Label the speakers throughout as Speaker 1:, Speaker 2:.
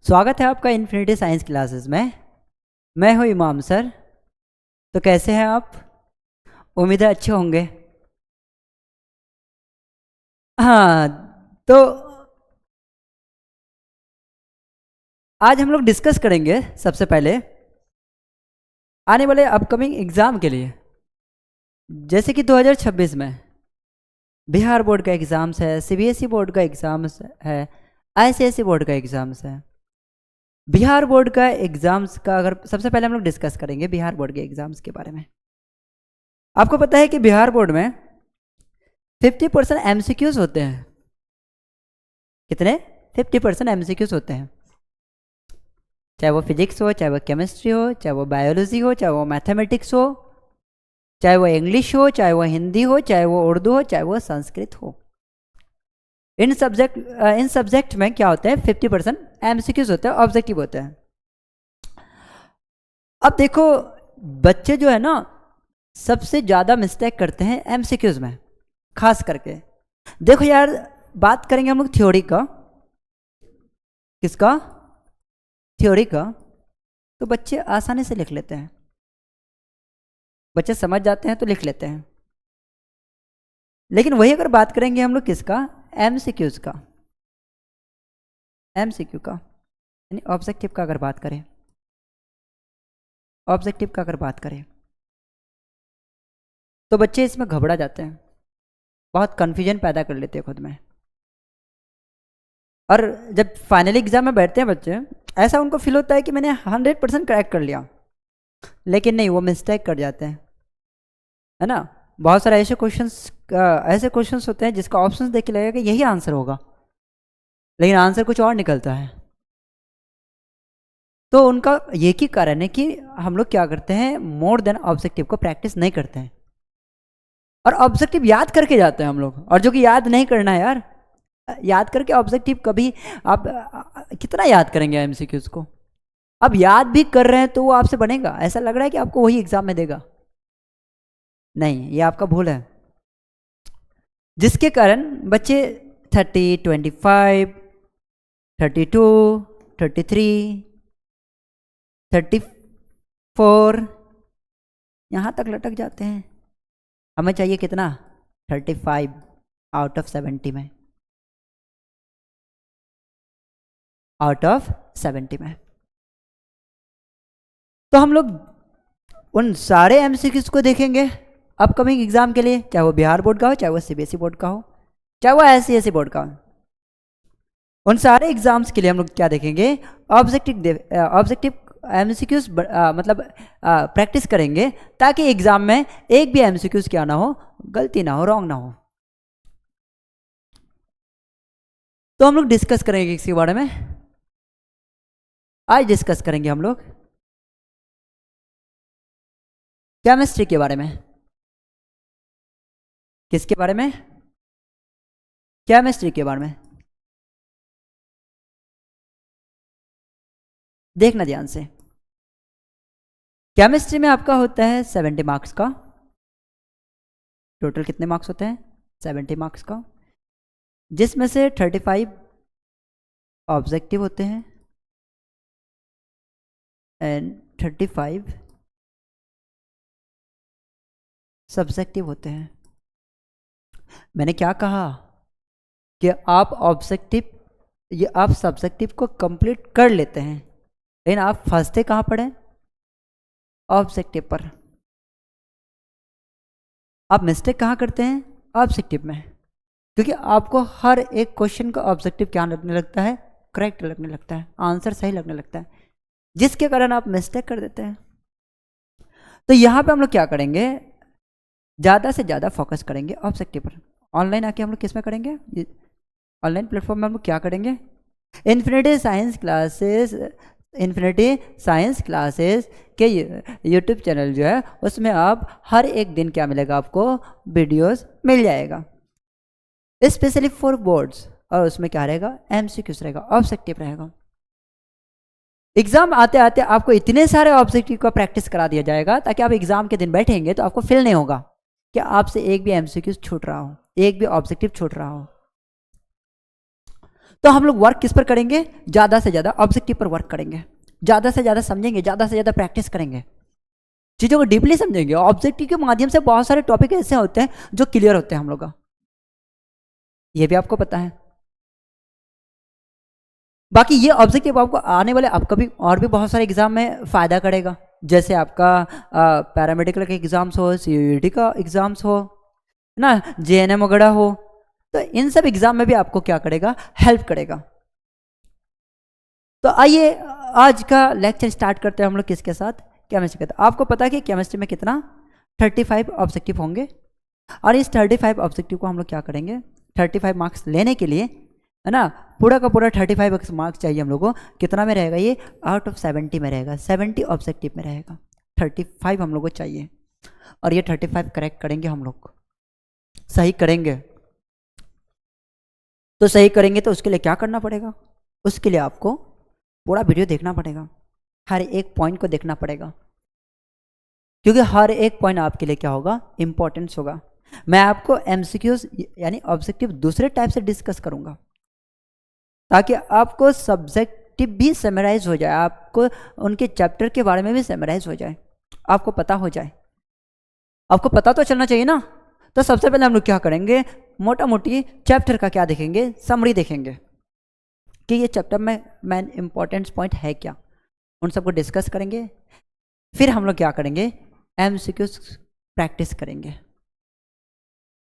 Speaker 1: स्वागत है आपका इन्फिनिटी साइंस क्लासेस में। मैं हूँ इमाम सर। तो कैसे हैं आप? उम्मीद है अच्छे होंगे। हाँ, तो आज हम लोग डिस्कस करेंगे सबसे पहले आने वाले अपकमिंग एग्ज़ाम के लिए। जैसे कि 2026 में बिहार बोर्ड का एग्ज़ाम्स है, सीबीएसई बोर्ड का एग्ज़ाम्स है, आईसीएसई बोर्ड का एग्ज़ाम्स है। बिहार बोर्ड का एग्ज़ाम्स का अगर सबसे पहले हम लोग डिस्कस करेंगे बिहार बोर्ड के एग्ज़ाम्स के बारे में। आपको पता है कि बिहार बोर्ड में 50% एमसीक्यूज होते हैं। कितने? 50% एमसीक्यूज होते हैं। चाहे वो फिजिक्स हो, चाहे वो केमिस्ट्री हो, चाहे वो बायोलॉजी हो, चाहे वो मैथमेटिक्स हो, चाहे वो इंग्लिश हो, चाहे वो हिंदी हो, चाहे वो उर्दू हो, चाहे वो संस्कृत हो। इन सब्जेक्ट में क्या होता है? 50% एमसीक्यूज होते हैं, ऑब्जेक्टिव होते हैं। अब देखो, बच्चे जो है ना सबसे ज़्यादा मिस्टेक करते हैं एमसीक्यूज में, खास करके। देखो यार, बात करेंगे हम लोग थ्योरी का। किसका? थ्योरी का। तो बच्चे आसानी से लिख लेते हैं, बच्चे समझ जाते हैं तो लिख लेते हैं। लेकिन वही अगर बात करेंगे हम लोग किसका? एमसीक्यूज का। एमसीक्यू का यानी ऑब्जेक्टिव का अगर बात करें, ऑब्जेक्टिव का अगर बात करें तो बच्चे इसमें घबरा जाते हैं, बहुत कन्फ्यूजन पैदा कर लेते हैं खुद में। और जब फाइनल एग्जाम में बैठते हैं बच्चे, ऐसा उनको फील होता है कि मैंने 100% क्रैक कर लिया, लेकिन नहीं, वो मिस्टेक कर जाते हैं, है ना। बहुत सारे ऐसे क्वेश्चंस होते हैं जिसका ऑप्शंस देख के लगेगा कि यही आंसर होगा, लेकिन आंसर कुछ और निकलता है। तो उनका ये ही कारण है कि हम लोग क्या करते हैं, मोर देन ऑब्जेक्टिव को प्रैक्टिस नहीं करते हैं, और ऑब्जेक्टिव याद करके जाते हैं हम लोग। और जो कि याद नहीं करना है यार, याद करके ऑब्जेक्टिव कभी आप कितना याद करेंगे एमसीक्यूज को? अब याद भी कर रहे हैं तो वो आपसे बनेगा? ऐसा लग रहा है कि आपको वही एग्जाम में देगा? नहीं, ये आपका भूल है, जिसके कारण बच्चे 30, 25, 32, 33, 34 यहाँ तक लटक जाते हैं। हमें चाहिए कितना? 35 आउट ऑफ 70 में, आउट ऑफ 70 में। तो हम लोग उन सारे एमसीक्यूज को देखेंगे अपकमिंग एग्जाम के लिए, चाहे वो बिहार बोर्ड का हो, चाहे वो सीबीएसई बोर्ड का हो, चाहे वो आईसीएसई बोर्ड का हो। उन सारे एग्जाम्स के लिए हम लोग क्या देखेंगे? ऑब्जेक्टिव एमसीक्यूज मतलब प्रैक्टिस करेंगे, ताकि एग्जाम में एक भी एमसीक्यूज क्या ना हो, गलती ना हो, रॉन्ग ना हो। तो हम लोग डिस्कस करेंगे इसके बारे में। आज डिस्कस करेंगे हम लोग केमिस्ट्री के बारे में। किसके बारे में? केमिस्ट्री के बारे में। देखना ध्यान से। केमिस्ट्री में आपका होता है 70 मार्क्स का। टोटल कितने मार्क्स होते हैं? 70 मार्क्स का, जिसमें से 35 ऑब्जेक्टिव होते हैं एंड 35 सब्जेक्टिव होते हैं। मैंने क्या कहा कि आप सब्जेक्टिव को कंप्लीट कर लेते हैं, लेकिन आप फंसते कहाँ पड़े? ऑब्जेक्टिव पर। आप मिस्टेक कहाँ करते हैं? ऑब्जेक्टिव में। क्योंकि आपको हर एक क्वेश्चन का ऑब्जेक्टिव क्या लगने लगता है? करेक्ट लगने लगता है, आंसर सही लगने लगता है, जिसके कारण आप मिस्टेक कर देते हैं। तो यहाँ पे हम लोग क्या करेंगे? ज़्यादा से ज़्यादा फोकस करेंगे ऑब्जेक्टिव पर। ऑनलाइन आके हम लोग किस में करेंगे? ऑनलाइन प्लेटफॉर्म में हम लोग क्या करेंगे? इन्फिनिटी साइंस क्लासेस के यूट्यूब चैनल जो है, उसमें आप हर एक दिन क्या मिलेगा? आपको वीडियोस मिल जाएगा, स्पेशली फॉर बोर्ड्स। और उसमें क्या रहेगा? एमसीक्यूज रहेगा, ऑब्जेक्टिव रहेगा। एग्जाम आते आते आपको इतने सारे ऑब्जेक्टिव का प्रैक्टिस करा दिया जाएगा, ताकि आप एग्जाम के दिन बैठेंगे तो आपको फील नहीं होगा कि आपसे एक भी एमसीक्यूज छूट रहा हो, एक भी ऑब्जेक्टिव छूट रहा हो। तो हम लोग वर्क किस पर करेंगे, ज़्यादा से ज़्यादा ऑब्जेक्टिव पर वर्क करेंगे, ज़्यादा से ज़्यादा समझेंगे, ज़्यादा से ज़्यादा प्रैक्टिस करेंगे, चीज़ों को डीपली समझेंगे। ऑब्जेक्टिव के माध्यम से बहुत सारे टॉपिक ऐसे होते हैं जो क्लियर होते हैं हम लोग का, ये भी आपको पता है। बाकी ये ऑब्जेक्टिव आपको आने वाले अपकमिंग और भी बहुत सारे एग्जाम में फ़ायदा करेगा, जैसे आपका पैरामेडिकल के एग्ज़ाम्स हो, सीयूईटी का एग्ज़ाम्स हो, है ना, जेएनएम वगैरह हो, तो इन सब एग्ज़ाम में भी आपको क्या करेगा, हेल्प करेगा। तो आइए आज का लेक्चर स्टार्ट करते हैं हम लोग किसके साथ, केमिस्ट्री के। आपको पता है कि केमिस्ट्री में कितना 35 ऑब्जेक्टिव होंगे, और इस 35 ऑब्जेक्टिव को हम लोग क्या करेंगे, 35 मार्क्स लेने के लिए, है ना, पूरा का पूरा 35 मार्क्स चाहिए हम लोग को। कितना में रहेगा ये, आउट ऑफ 70 में रहेगा, 70 ऑब्जेक्टिव में रहेगा, 35 हम लोग को चाहिए। और ये 35 करेक्ट करेंगे हम लोग, सही करेंगे। तो सही करेंगे तो उसके लिए क्या करना पड़ेगा, उसके लिए आपको पूरा वीडियो देखना पड़ेगा, हर एक पॉइंट को देखना पड़ेगा, क्योंकि हर एक पॉइंट आपके लिए क्या होगा, इंपॉर्टेंस होगा। मैं आपको एमसीक्यूज यानी ऑब्जेक्टिव दूसरे टाइप से डिस्कस करूंगा, ताकि आपको सब्जेक्टिव भी समराइज हो जाए, आपको उनके चैप्टर के बारे में भी समराइज हो जाए, आपको पता हो जाए। आपको पता तो चलना चाहिए ना। तो सबसे पहले हम लोग क्या करेंगे, मोटा मोटी चैप्टर का क्या देखेंगे, समरी देखेंगे कि ये चैप्टर में मेन इंपॉर्टेंट पॉइंट है क्या, उन सबको डिस्कस करेंगे। फिर हम लोग क्या करेंगे, एमसीक्यूज प्रैक्टिस करेंगे।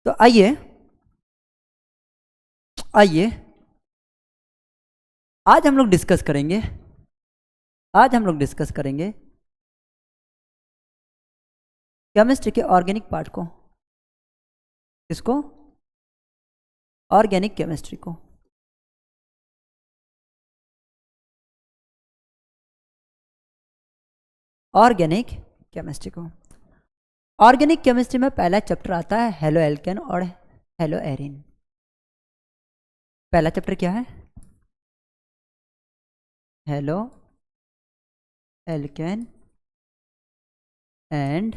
Speaker 1: तो आइए आइए आज हम लोग डिस्कस करेंगे, आज हम लोग डिस्कस करेंगे केमिस्ट्री के ऑर्गेनिक पार्ट को। किसको, ऑर्गेनिक केमिस्ट्री को। ऑर्गेनिक केमिस्ट्री को, ऑर्गेनिक केमिस्ट्री में पहला चैप्टर आता है हेलो एल्केन और हेलो एरिन। पहला चैप्टर क्या है, halo alkane and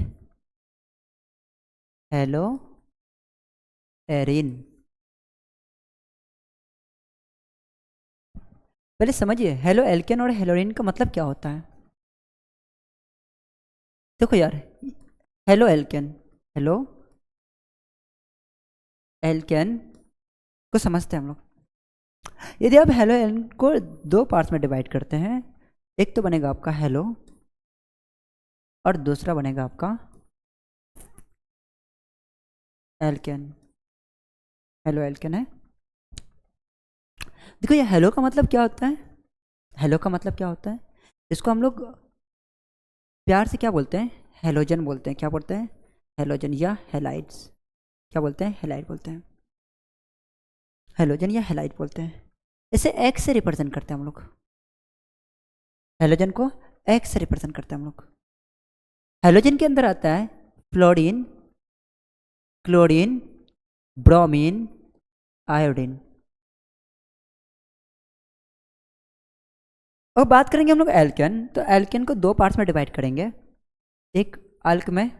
Speaker 1: hello Erin. पहले समझिए हेलो एल्केन और हेलोरिन का मतलब क्या होता है। देखो यार, हेलो एल्केन, हेलो एल्केन को समझते हैं हम लोग। यदि आप हेलो एल्केन को दो पार्ट्स में डिवाइड करते हैं, एक तो बनेगा आपका हेलो और दूसरा बनेगा आपका एल्केन। हेलो एल्केन है। देखो ये हेलो का मतलब क्या होता है, हेलो का मतलब क्या होता है, इसको हम लोग प्यार से क्या बोलते हैं, हेलोजन बोलते हैं। क्या बोलते हैं, हेलोजन या हेलाइड्स। क्या बोलते हैं, हेलाइड बोलते हैं, हेलोजन या हेलाइड बोलते हैं। इसे एक्स से रिप्रेजेंट करते हैं हम लोग, हेलोजन को एक्स से रिप्रेजेंट करते हैं हम लोग। हेलोजन के अंदर आता है फ्लोरीन, क्लोरीन, ब्रोमीन, आयोडीन। और बात करेंगे हम लोग एल्केन, तो एल्केन को दो पार्ट्स में डिवाइड करेंगे, एक अल्क में,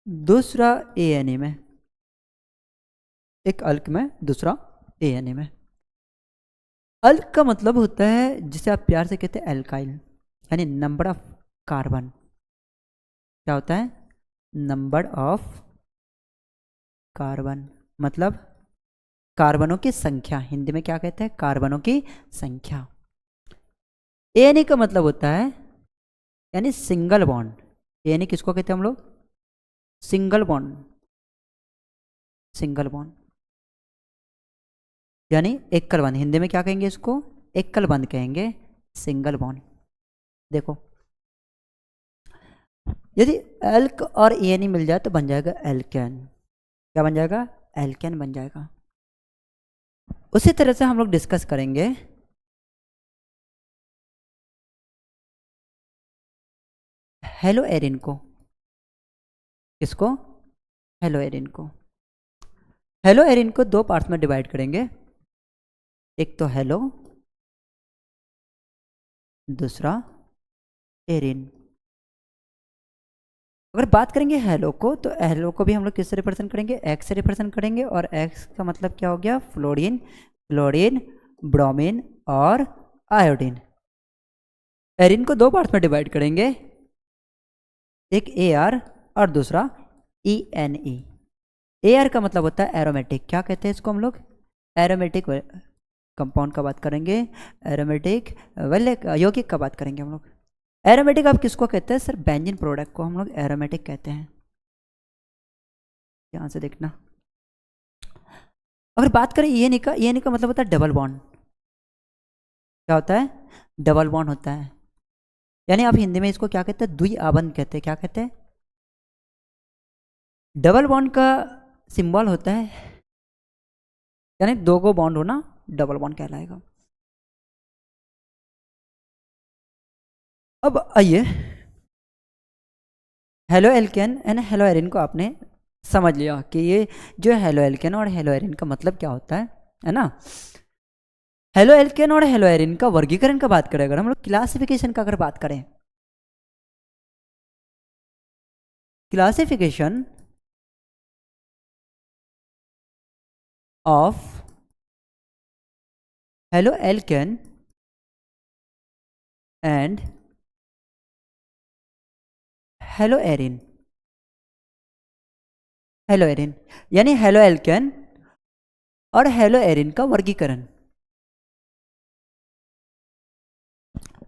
Speaker 1: दूसरा एएनए में। एक अल्क में, दूसरा एएनए में। अल्क का मतलब होता है जिसे आप प्यार से कहते हैं एल्काइल, यानी नंबर ऑफ कार्बन। क्या होता है, नंबर ऑफ कार्बन, मतलब कार्बनों की संख्या। हिंदी में क्या कहते हैं, कार्बनों की संख्या। एएनए का मतलब होता है यानी सिंगल बॉन्ड। एएनए किसको कहते हैं हम लोग, सिंगल बॉन्ड, सिंगल बॉन्ड यानी एकल बंध। हिंदी में क्या कहेंगे इसको, एकल बंध कहेंगे, सिंगल बॉन्ड। देखो यदि एल्क और एएनए मिल जाए तो बन जाएगा एल्केन। क्या बन जाएगा, एल्केन बन जाएगा। उसी तरह से हम लोग डिस्कस करेंगे हेलो एरिन को। किसको, हेलो एरिन को। हेलो एरिन को दो पार्ट्स में डिवाइड करेंगे, एक तो हेलो, दूसरा एरिन। अगर बात करेंगे हेलो को, तो हेलो को भी हम लोग किससे रिप्रेजेंट करेंगे, एक्स से रिप्रेजेंट करेंगे। और एक्स का मतलब क्या हो गया, फ्लोरीन, क्लोरीन, ब्रोमीन और आयोडीन। एरिन को दो पार्ट्स में डिवाइड करेंगे, एक AR और दूसरा ENE। AR का मतलब होता है एरोमेटिक, क्या कहते हैं इसको हम लोग, एरोमेटिक कंपाउंड का बात करेंगे, एरोमेटिक यौगिक का बात करेंगे हम लोग। एरोमेटिक आप किसको कहते हैं सर, बेंजीन प्रोडक्ट को हम लोग एरोमेटिक कहते हैं। ध्यान से देखना। अगर बात करें ENE का मतलब होता है डबल बॉन्ड। क्या होता है, डबल बॉन्ड होता है। यानी आप हिंदी में इसको क्या कहते हैं, द्वि आबंध कहते हैं। क्या कहते हैं, डबल बॉन्ड का सिंबल होता है, यानी दो को बॉन्ड होना डबल बॉन्ड कहलाएगा। अब आइए, halo alkane and hello Erin को आपने समझ लिया कि ये जो हेलो एल्केन और हेलो एरिन का मतलब क्या होता है ना। हेलो एल्केन और हेलो एरिन का वर्गीकरण का बात करें, अगर हम लोग क्लासिफिकेशन का अगर बात करें, classification of halo alkane and hello Erin, hello Erin यानी हेलो एल्केन और हेलो एरिन का वर्गीकरण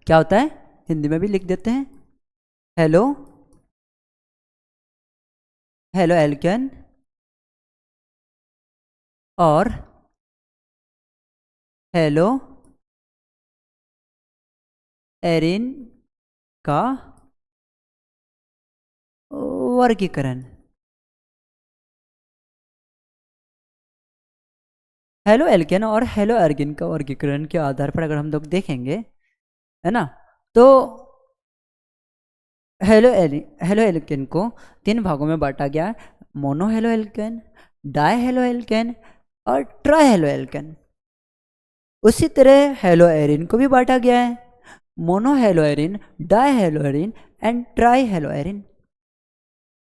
Speaker 1: क्या होता है, हिंदी में भी लिख देते हैं, हेलो हेलो एल्केन और हेलो एरिन का वर्गीकरण। हेलो एल्केन और हेलो एर्गिन का वर्गीकरण के आधार पर अगर हम लोग देखेंगे, है ना, तो हेलो एल्केन को तीन भागों में बांटा गया है, mono halo alkane, di halo alkane और ट्राई हेलो एल्केन। उसी तरह हेलो एरिन को भी बांटा गया है, mono halo arene, di halo arene and tri halo Erin.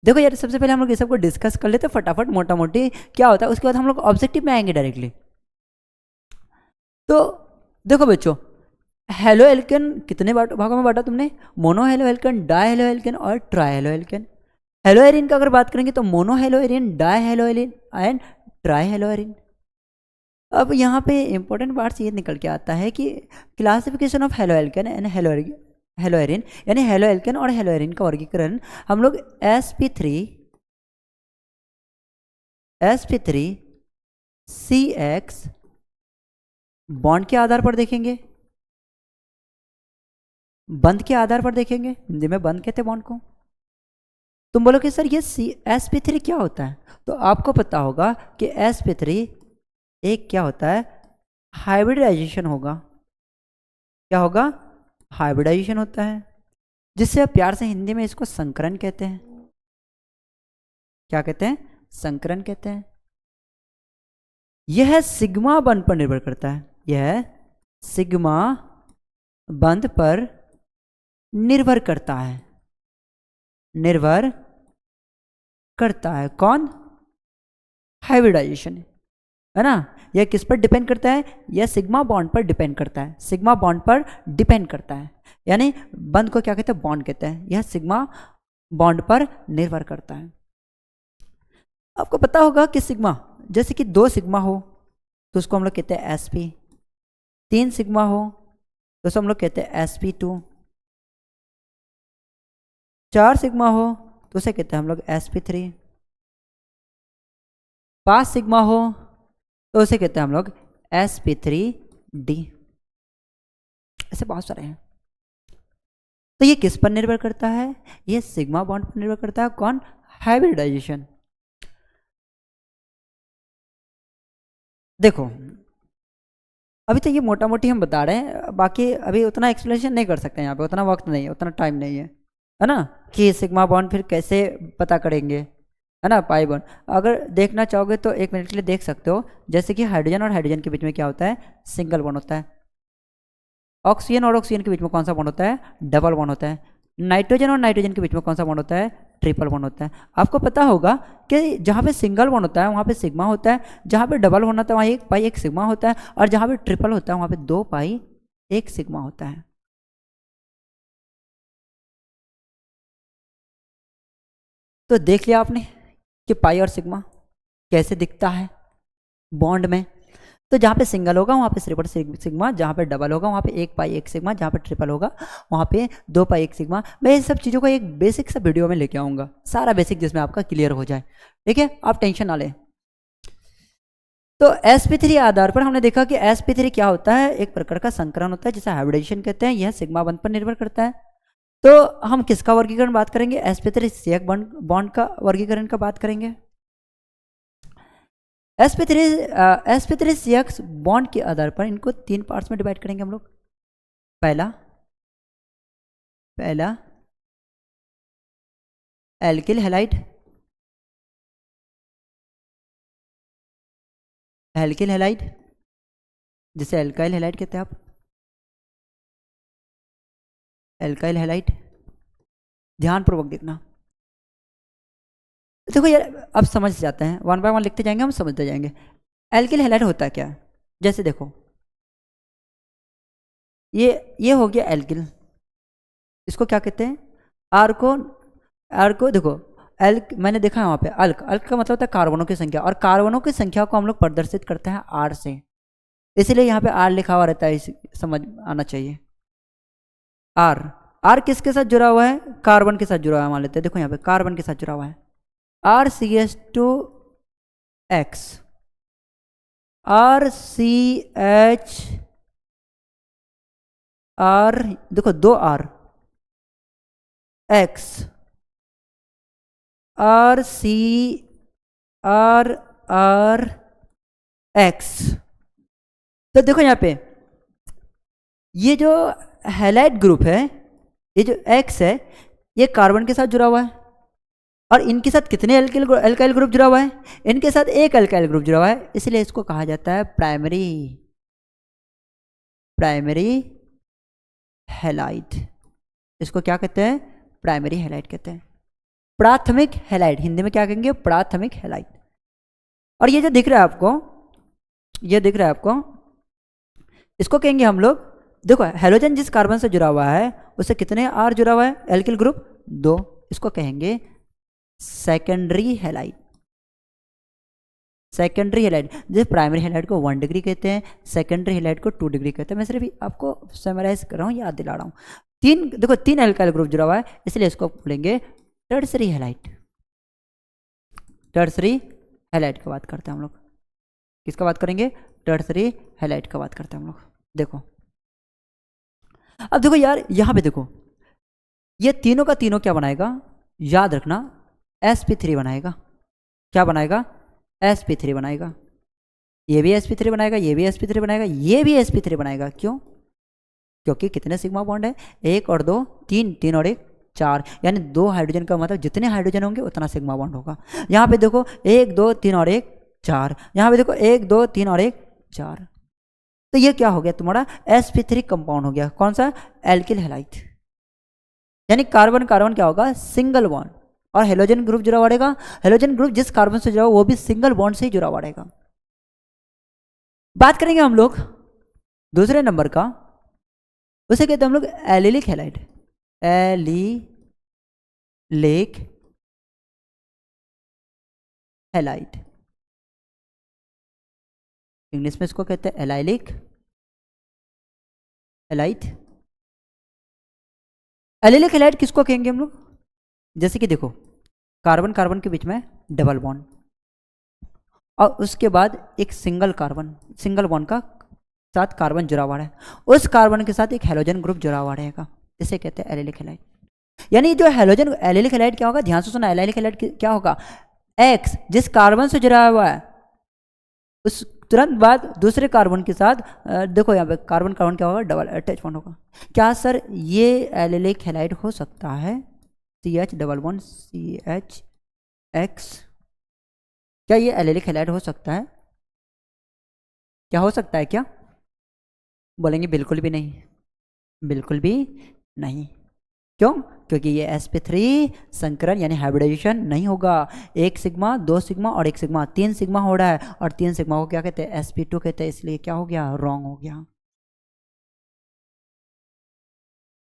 Speaker 1: देखो यार, सबसे पहले हम लोग ये सबको डिस्कस कर लेते हैं फटाफट, मोटा मोटी क्या होता है, उसके बाद हम लोग ऑब्जेक्टिव में आएंगे डायरेक्टली। तो देखो बच्चों, हेलो एल्केन कितने भागों में बांटा तुमने, mono halo alkane, di halo alkane और tri halo alkane. Halo Erin का अगर बात करेंगे तो mono halo arene, di halo arene and tri halo arene. अब यहाँ पे इंपॉर्टेंट पार्ट्स ये निकल के आता है कि classification of halo alkane and hello Erin, यानी हेलो एल्केन और हेलो एरिन का वर्गीकरण हम लोग sp3 CX बॉन्ड के आधार पर देखेंगे, बंध के आधार पर देखेंगे, हिंदी में बंध कहते हैं बॉन्ड को। तुम बोलोगे सर ये sp3 क्या होता है, तो आपको पता होगा कि sp3 एक क्या होता है, हाइब्रिडाइजेशन होगा। क्या होगा, हाइब्रिडाइजेशन होता है, जिससे आप प्यार से हिंदी में इसको संकरण कहते हैं। क्या कहते हैं, संकरण कहते हैं। यह सिग्मा बंध पर निर्भर करता है, यह सिग्मा बंध पर निर्भर करता है, निर्भर करता है कौन, हाइब्रिडाइजेशन, है ना। यह किस पर डिपेंड करता है, यह सिग्मा बॉन्ड पर डिपेंड करता है, सिग्मा बॉन्ड पर डिपेंड करता है, यानी बंध को क्या कहते हैं, बॉन्ड कहते हैं, यह सिग्मा बॉन्ड पर निर्भर करता है। आपको पता होगा कि सिग्मा, जैसे कि 2 सिग्मा हो तो उसको हम लोग कहते हैं sp, 3 सिग्मा हो तो उसको हम लोग कहते हैं sp2, 4 सिग्मा हो तो उसे कहते हैं हम लोग sp3, 5 सिग्मा हो तो उसे कहते हैं हम लोग sp3d। ऐसे बहुत सारे हैं। तो ये किस पर निर्भर करता है, ये सिग्मा बॉन्ड पर निर्भर करता है, कौन, हाइब्रिडाइजेशन। देखो अभी तो ये मोटा मोटी हम बता रहे हैं, बाकी अभी उतना एक्सप्लेनेशन नहीं कर सकते, यहाँ पे उतना वक्त नहीं है, उतना टाइम नहीं है ना, कि सिग्मा बॉन्ड फिर कैसे पता करेंगे, है ना, पाई बॉन्ड। अगर देखना चाहोगे तो 1 मिनट के लिए देख सकते हो, जैसे कि हाइड्रोजन और हाइड्रोजन के बीच में क्या होता है, सिंगल बॉन्ड होता है। ऑक्सीजन और ऑक्सीजन के बीच में कौन सा बॉन्ड होता है, डबल बॉन्ड होता है। नाइट्रोजन और नाइट्रोजन के बीच में कौन सा बॉन्ड होता है, ट्रिपल बॉन्ड होता है। आपको पता होगा कि जहाँ पे सिंगल बॉन्ड होता है वहाँ पे सिग्मा होता है, जहाँ पे डबल बॉन्ड होता है वहाँ 1 पाई 1 सिग्मा होता है, और जहाँ पे ट्रिपल होता है वहाँ पे 2 पाई 1 सिग्मा होता है। तो देख लिया आपने कि पाई और सिग्मा कैसे दिखता है बॉन्ड में। तो जहाँ पे सिंगल होगा वहाँ पे सिर्फ सिग्मा, जहाँ पे डबल होगा वहाँ पे 1 पाई 1 सिग्मा, जहाँ पे ट्रिपल होगा वहाँ पे 2 पाई 1 सिग्मा। मैं इन सब चीज़ों को एक बेसिक सा वीडियो में लेके आऊँगा, सारा बेसिक जिसमें आपका क्लियर हो जाए, ठीक है, आप टेंशन ना लें। तो sp3 आधार पर हमने देखा कि sp3 क्या होता है, एक प्रकार का संकरण होता है जिसे हाइब्रिडाइजेशन कहते हैं। यह सिग्मा बंध पर निर्भर करता है। तो हम किसका वर्गीकरण बात करेंगे, sp3 CH बॉन्ड का वर्गीकरण का बात करेंगे। sp3 CH बॉन्ड के आधार पर इनको 3 पार्ट्स में डिवाइड करेंगे हम लोग। पहला एल्किल हैलाइड, जिसे एल्काइल हैलाइड कहते हैं आप, एल्काइल हैलाइड। ध्यानपूर्वक देखना। देखो यार अब समझ जाते हैं, 1 बाय 1 लिखते जाएंगे, हम समझते जाएंगे। एल्किल हैलाइड होता है क्या, जैसे देखो ये हो गया एल्किल, इसको क्या कहते हैं, आर को देखो एल्क, मैंने देखा है वहाँ पे अल्क का मतलब होता है कार्बनों की संख्या, और कार्बनों की संख्या को हम लोग प्रदर्शित करते हैं आर से, इसलिए यहाँ पे आर लिखा हुआ रहता है, समझ आना चाहिए। आर किसके साथ जुड़ा हुआ है, कार्बन के साथ जुड़ा हुआ है, मान लेते हैं, देखो यहाँ पे कार्बन के साथ जुड़ा हुआ है, RCH2X, RCH R, देखो 2 R, X, RCRRX। तो देखो यहाँ पे ये जो हैलाइड ग्रुप है, ये जो X है, ये कार्बन के साथ जुड़ा हुआ है, और इनके साथ कितने एल्काइल ग्रुप जुड़ा हुआ है, इनके साथ एक एल्काइल ग्रुप जुड़ा हुआ है, इसलिए इसको कहा जाता है प्राइमरी हैलाइड। इसको क्या कहते हैं, प्राइमरी हैलाइड कहते हैं। प्राथमिक हैलाइड हिंदी में क्या कहेंगे, प्राथमिक हैलाइड। और ये जो दिख रहा है आपको, इसको कहेंगे हम लोग, देखो हेलोजन जिस कार्बन से जुड़ा हुआ है उससे कितने आर जुड़ा हुआ है, एल्किल ग्रुप 2, इसको कहेंगे सेकेंडरी हैलाइड। जैसे प्राइमरी हैलाइड को 1 डिग्री कहते हैं, सेकेंडरी हैलाइड को 2 डिग्री कहते हैं। मैं सिर्फ आपको समराइज कर रहा हूँ, याद दिला रहा हूँ। 3 एल्काइल ग्रुप जुड़ा हुआ है, इसलिए इसको बोलेंगे टर्सरी हैलाइड। की बात करते हैं हम लोग, किसका बात करेंगे, टर्सरी हैलाइड का बात करते हैं हम लोग। देखो अब देखो यार यहाँ पे देखो, ये तीनों का तीनों क्या बनाएगा, याद रखना, sp3 बनाएगा। क्या बनाएगा, sp3 बनाएगा। ये भी sp3 बनाएगा, ये भी sp3 बनाएगा, ये भी sp3 बनाएगा। क्यों, क्योंकि कितने सिग्मा बॉन्ड है, 1 और 2, 3 और 1 4, यानी 2 हाइड्रोजन का मतलब जितने हाइड्रोजन होंगे उतना सिग्मा बॉन्ड होगा। यहाँ पे देखो 1 2 3 और 1 4, यहाँ पे देखो 1 2 3 और 1 4। तो ये क्या हो गया तुम्हारा, sp3 कंपाउंड हो गया। कौन सा, एल्किल हैलाइड। यानी कार्बन कार्बन क्या होगा, सिंगल बॉन्ड, और हेलोजन ग्रुप जुड़ा हुआ रहेगा। हेलोजन ग्रुप जिस कार्बन से जुड़ा हुआ वो भी सिंगल बॉन्ड से ही जुड़ा हुआ रहेगा। बात करेंगे हम लोग दूसरे नंबर का, उसे कहते हैं हम लोग allylic halide. Allylic halide, English में इसको कहते हैं एलाइलिक हैलाइड। एलिलिक हैलाइड किसको कहेंगे हम लोग, जैसे कि देखो कार्बन कार्बन के बीच में डबल बॉन्ड, और उसके बाद एक सिंगल बॉन्ड का साथ कार्बन जुड़ा हुआ है, उस कार्बन के साथ एक हेलोजन ग्रुप जुड़ा हुआ रहेगा, इसे कहते हैं एलिलिक हैलाइड। यानी जो हेलोजन एलिलिक हैलाइड क्या होगा, ध्यान से सुना, एलिलिक हैलाइड क्या होगा, X जिस कार्बन से जुड़ा हुआ है उस तुरंत बाद दूसरे कार्बन के साथ देखो यहाँ पे कार्बन कार्बन क्या होगा, डबल अटैच बॉन्ड होगा। क्या सर ये एलिलिक हैलाइड हो सकता है, CH डबल बॉन्ड CHX, क्या ये एलिलिक हैलाइड हो सकता है, क्या हो सकता है क्या, बोलेंगे बिल्कुल भी नहीं, बिल्कुल भी नहीं। क्यों? क्योंकि ये sp3 संकरण यानी हाइब्रिडाइजेशन नहीं होगा। 1 सिग्मा 2 सिग्मा और 1 सिग्मा 3 सिग्मा हो रहा है, और 3 सिग्मा को क्या कहते हैं? sp2 कहते हैं। इसलिए क्या हो गया? रॉन्ग हो गया।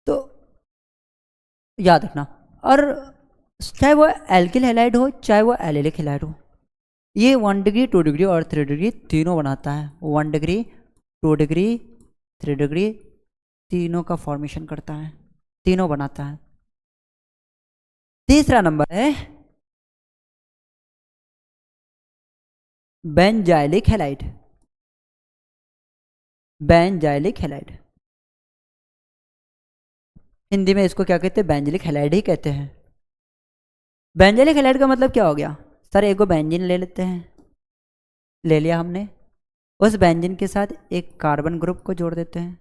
Speaker 1: तो याद रखना। और चाहे वो एल्किल हैलाइड हो चाहे वो एलिलिक हैलाइड हो, ये 1 डिग्री 2 डिग्री और 3 डिग्री तीनों बनाता है। 1 डिग्री 2 डिग्री 3 डिग्री तीनों का फॉर्मेशन करता है, तीनों बनाता है। तीसरा नंबर है benzylic halide. Benzylic halide, Hindi में इसको क्या कहते हैं? बेंजाइलिक हैलाइड ही कहते हैं। बेंजाइलिक हैलाइड का मतलब क्या हो गया? सर एक बेंजीन ले लेते हैं, ले लिया हमने, उस बेंजीन के साथ एक कार्बन ग्रुप को जोड़ देते हैं,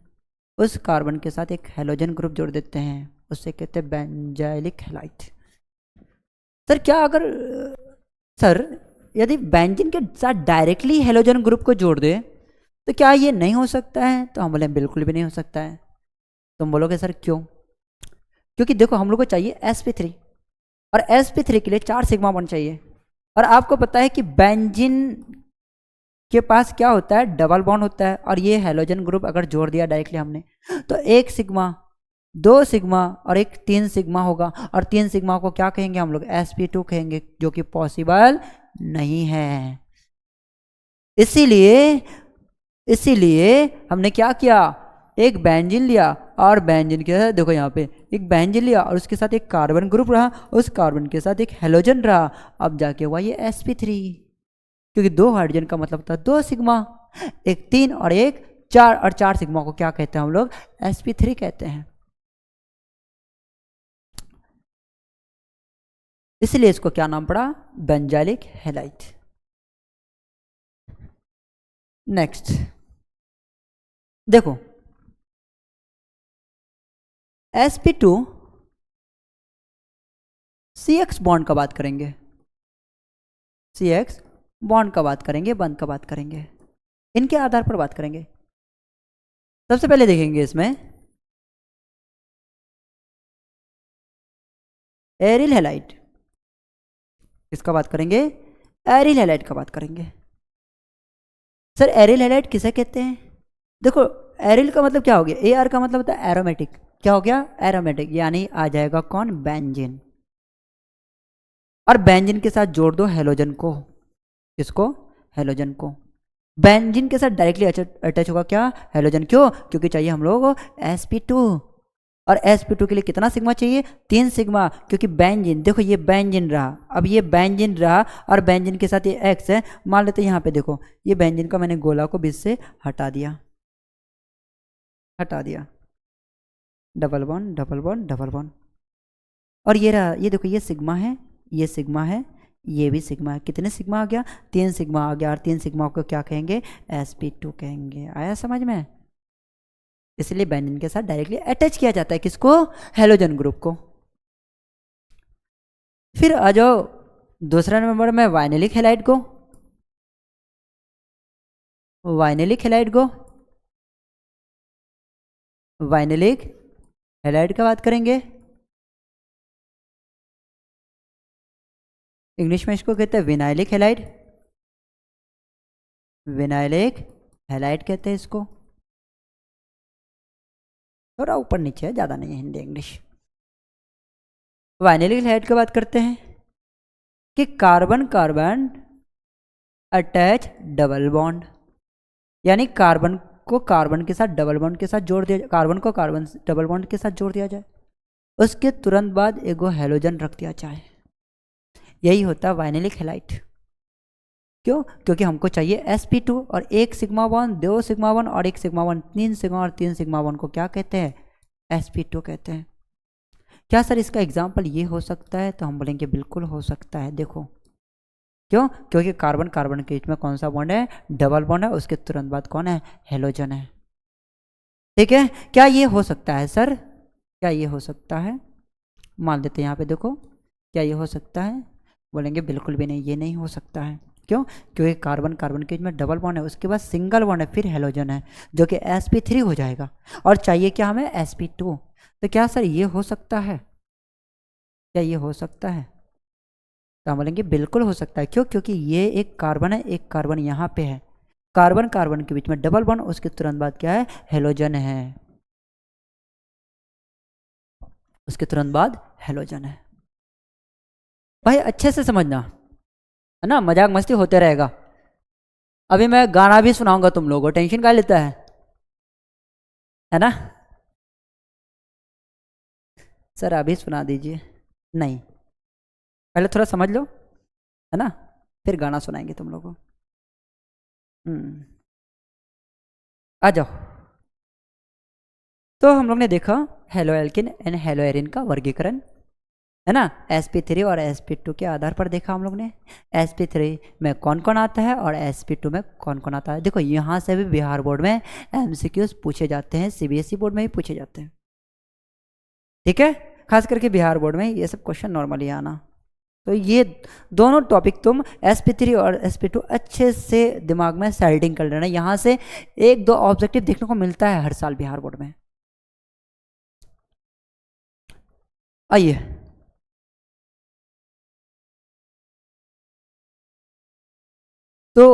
Speaker 1: उस कार्बन के साथ एक हेलोजन ग्रुप जोड़ देते हैं, उससे कहते हैं बेंजाइलिक हैलाइड। सर क्या अगर सर यदि बेंजीन के साथ डायरेक्टली हेलोजन ग्रुप को जोड़ दे तो क्या ये नहीं हो सकता है? तो हम बोले बिल्कुल भी नहीं हो सकता है। तुम बोलोगे सर क्यों? क्योंकि देखो हम लोग को चाहिए sp3, और sp3 के लिए 4 सिग्मा बॉन्ड चाहिए, और आपको पता है कि बेंजीन के पास क्या होता है? डबल बॉन्ड होता है। और ये हेलोजन ग्रुप अगर जोड़ दिया डायरेक्टली हमने तो 1 सिग्मा 2 सिग्मा और एक 3 सिग्मा होगा, और 3 सिग्मा को क्या कहेंगे हम लोग? sp2 कहेंगे, जो कि पॉसिबल नहीं है। इसीलिए हमने क्या किया? एक बेंजीन लिया, और बेंजीन के साथ देखो यहाँ पे एक बेंजीन लिया और उसके साथ एक कार्बन ग्रुप रहा, उस कार्बन के साथ एक हेलोजन रहा, अब जाके हुआ ये sp3। क्योंकि 2 हाइड्रोजन का मतलब था 2 सिग्मा, एक 3 और एक 4, और 4 सिग्मा को क्या कहते हैं हम लोग? sp3 कहते हैं। इसलिए इसको क्या नाम पड़ा? Benzylic halide. नेक्स्ट देखो, sp2 CX बॉन्ड का बात करेंगे, CX बॉन्ड का बात करेंगे, बंद का बात करेंगे, इनके आधार पर बात करेंगे। सबसे पहले देखेंगे इसमें एरिल हैलाइड, किसका बात करेंगे? एरिल हैलाइड का बात करेंगे। सर एरिल हैलाइड किसे कहते हैं? देखो एरिल का मतलब क्या हो गया? AR का मतलब होता है एरोमेटिक। क्या हो गया? एरोमेटिक, यानी आ जाएगा कौन? बेंजीन। और बेंजीन के साथ जोड़ दो हेलोजन को, किसको? हेलोजन को। बेंजीन के साथ डायरेक्टली अटैच होगा क्या? हेलोजन। क्यों? क्योंकि चाहिए हम लोग sp2, और sp2 के लिए कितना सिग्मा चाहिए? 3 सिग्मा, क्योंकि बेंजीन, देखो ये बेंजीन रहा, अब ये बेंजीन रहा, और बेंजीन के साथ ये X है। मान लेते हैं यहाँ पे देखो ये बेंजीन का मैंने गोला को बीच से हटा दिया, double bond double bond double bond, और ये रहा, ये देखो ये सिग्मा है, ये सिग्मा है, ये भी सिग्मा है। कितने सिग्मा आ गया? 3 सिग्मा आ गया, और 3 सिग्मा को क्या कहेंगे? sp2 कहेंगे। आया समझ में? इसलिए बेंजीन के साथ डायरेक्टली अटैच किया जाता है, किसको? हेलोजन ग्रुप को। फिर आ जाओ दूसरा नंबर में वाइनेलिक हैलाइड को। वाइनेलिक हैलाइड का बात करेंगे। इंग्लिश में इसको कहते हैं विनाइलिक हैलाइड, विनाइलिक हैलाइड कहते हैं इसको। थोड़ा ऊपर नीचे है, ज़्यादा नहीं है हिंदी इंग्लिश। वाइनेलिक हैलाइड की बात करते हैं कि carbon carbon attach double bond, यानी कार्बन को कार्बन के साथ डबल बॉन्ड के साथ जोड़ दिया, कार्बन को कार्बन डबल बॉन्ड के साथ जोड़ दिया जाए, उसके तुरंत बाद एगो हेलोजन रख दिया जाए। यही होता है वाइनेलिक हैलाइड। क्यों? क्योंकि हमको चाहिए sp2, और 1 सिग्मा बॉन्ड 2 सिग्मा बॉन्ड और 1 सिग्मा बॉन्ड 3 सिग्मा और 3 सिग्मा बॉन्ड को क्या कहते हैं? sp2 कहते हैं। क्या सर इसका एग्जाम्पल ये हो सकता है? तो हम बोलेंगे बिल्कुल हो सकता है। देखो क्यों? क्योंकि कार्बन कार्बन के बीच में कौन सा बॉन्ड है? डबल बॉन्ड है, उसके तुरंत बाद कौन है? हेलोजन है। ठीक है, क्या ये हो सकता है सर? क्या ये हो सकता है? मान लेते हैं यहाँ पे, देखो क्या ये हो सकता है? बोलेंगे बिल्कुल भी नहीं, ये नहीं हो सकता है। क्यों? क्योंकि कार्बन कार्बन के बीच में डबल बॉन्ड है, उसके बाद सिंगल बॉन्ड है, फिर हेलोजन है, जो कि sp3 हो जाएगा, और चाहिए क्या हमें? sp2। तो क्या सर ये हो सकता है, क्या ये हो सकता है? तो हम बोलेंगे बिल्कुल हो सकता है। क्यों? क्योंकि ये एक कार्बन है, एक कार्बन यहाँ पे है, कार्बन कार्बन के बीच में डबल बॉन्ड, उसके तुरंत बाद क्या है, हेलोजन है, उसके तुरंत बाद हेलोजन है। भाई अच्छे से समझना है ना, मजाक मस्ती होते रहेगा। अभी मैं गाना भी सुनाऊंगा तुम लोगों को, टेंशन क्या लेता है ना? सर अभी सुना दीजिए, नहीं, पहले थोड़ा समझ लो, है ना, फिर गाना सुनाएंगे तुम लोगों को। आ जाओ। तो हम लोग ने देखा haloalkane and hello Erin का वर्गीकरण, है ना, sp3 और sp2 के आधार पर देखा हम लोग ने। sp3 में कौन कौन आता है और sp2 में कौन कौन आता है। देखो यहाँ से भी बिहार बोर्ड में MCQs पूछे जाते हैं, CBSE बोर्ड में भी पूछे जाते हैं, ठीक है, खास करके बिहार बोर्ड में ये सब क्वेश्चन नॉर्मली आना। तो ये दोनों टॉपिक तुम sp3 और sp2 अच्छे से दिमाग में सेटिंग कर लेना। यहाँ से एक दो ऑब्जेक्टिव देखने को मिलता है हर साल बिहार बोर्ड में। आइए, तो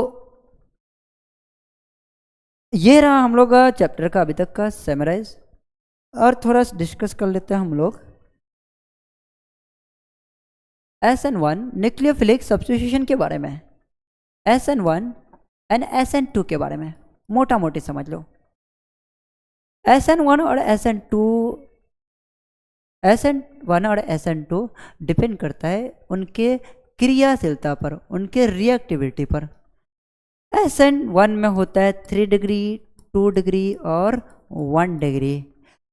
Speaker 1: ये रहा हम लोग का चैप्टर का अभी तक का समराइज, और थोड़ा डिस्कस कर लेते हैं हम लोग SN1 न्यूक्लियोफिलिक सब्स्टिट्यूशन के बारे में, SN1 एंड SN2 के बारे में मोटा मोटी समझ लो। SN1 और SN2 डिपेंड करता है उनके क्रियाशीलता पर, उनके रिएक्टिविटी पर। SN1 में होता है 3 डिग्री, 2 डिग्री और 1 डिग्री,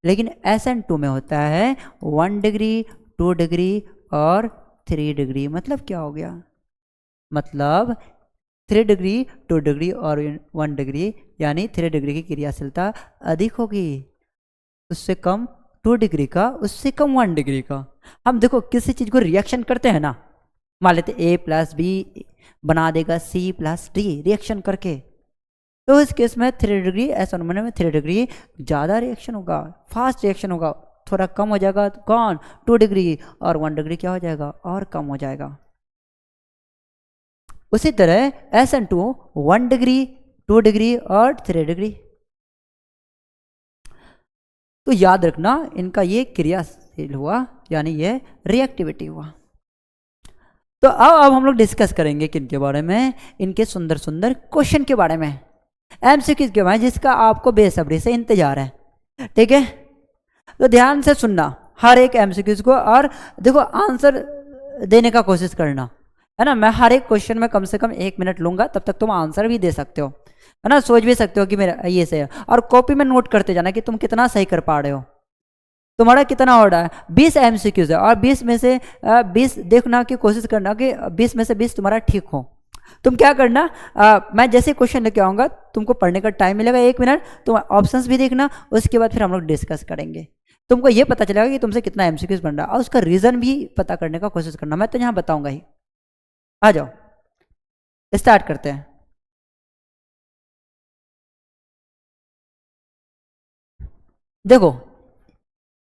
Speaker 1: लेकिन SN2 में होता है 1 डिग्री, 2 डिग्री और 3 डिग्री। मतलब क्या हो गया, मतलब 3 डिग्री, 2 डिग्री और 1 डिग्री, यानी 3 डिग्री की क्रियाशीलता अधिक होगी, उससे कम 2 डिग्री का, उससे कम 1 डिग्री का। हम देखो किसी चीज़ को रिएक्शन करते हैं ना, मान लेते A प्लस बी बना देगा C प्लस डी रिएक्शन करके, तो इस केस में 3 डिग्री SN1 में 3 डिग्री ज़्यादा रिएक्शन होगा, फास्ट रिएक्शन होगा। थोड़ा कम हो जाएगा तो कौन, 2 डिग्री, और 1 डिग्री क्या हो जाएगा, और कम हो जाएगा। उसी तरह SN2 1 डिग्री, 2 डिग्री और 3 डिग्री। तो याद रखना इनका ये क्रियाशील हुआ, यानी ये रिएक्टिविटी हुआ। तो अब हम लोग डिस्कस करेंगे किनके बारे में, इनके सुंदर सुंदर क्वेश्चन के बारे में, MCQ के बारे में, जिसका आपको बेसब्री से इंतजार है, ठीक है। तो ध्यान से सुनना हर एक MCQ को, और देखो आंसर देने का कोशिश करना, है ना। मैं हर एक क्वेश्चन में कम से कम 1 मिनट लूंगा, तब तक तुम आंसर भी दे सकते हो, है ना, सोच भी सकते हो कि मेरा ये सही है, और कॉपी में नोट करते जाना कि तुम कितना सही कर पा रहे हो। तुम्हारा कितना हो रहा है, 20 MCQs है, और 20 में से 20 देखना की कोशिश करना कि 20 में से 20 तुम्हारा ठीक हो। तुम क्या करना, मैं जैसे क्वेश्चन लेके आऊँगा, तुमको पढ़ने का टाइम मिलेगा 1 मिनट, तुम ऑप्शंस भी देखना, उसके बाद फिर हम लोग डिस्कस करेंगे। तुमको ये पता चलेगा कि तुमसे कितना MCQs बन रहा है, और उसका रीज़न भी पता करने का कोशिश करना, मैं तो यहाँ बताऊँगा ही। आ जाओ स्टार्ट करते हैं। देखो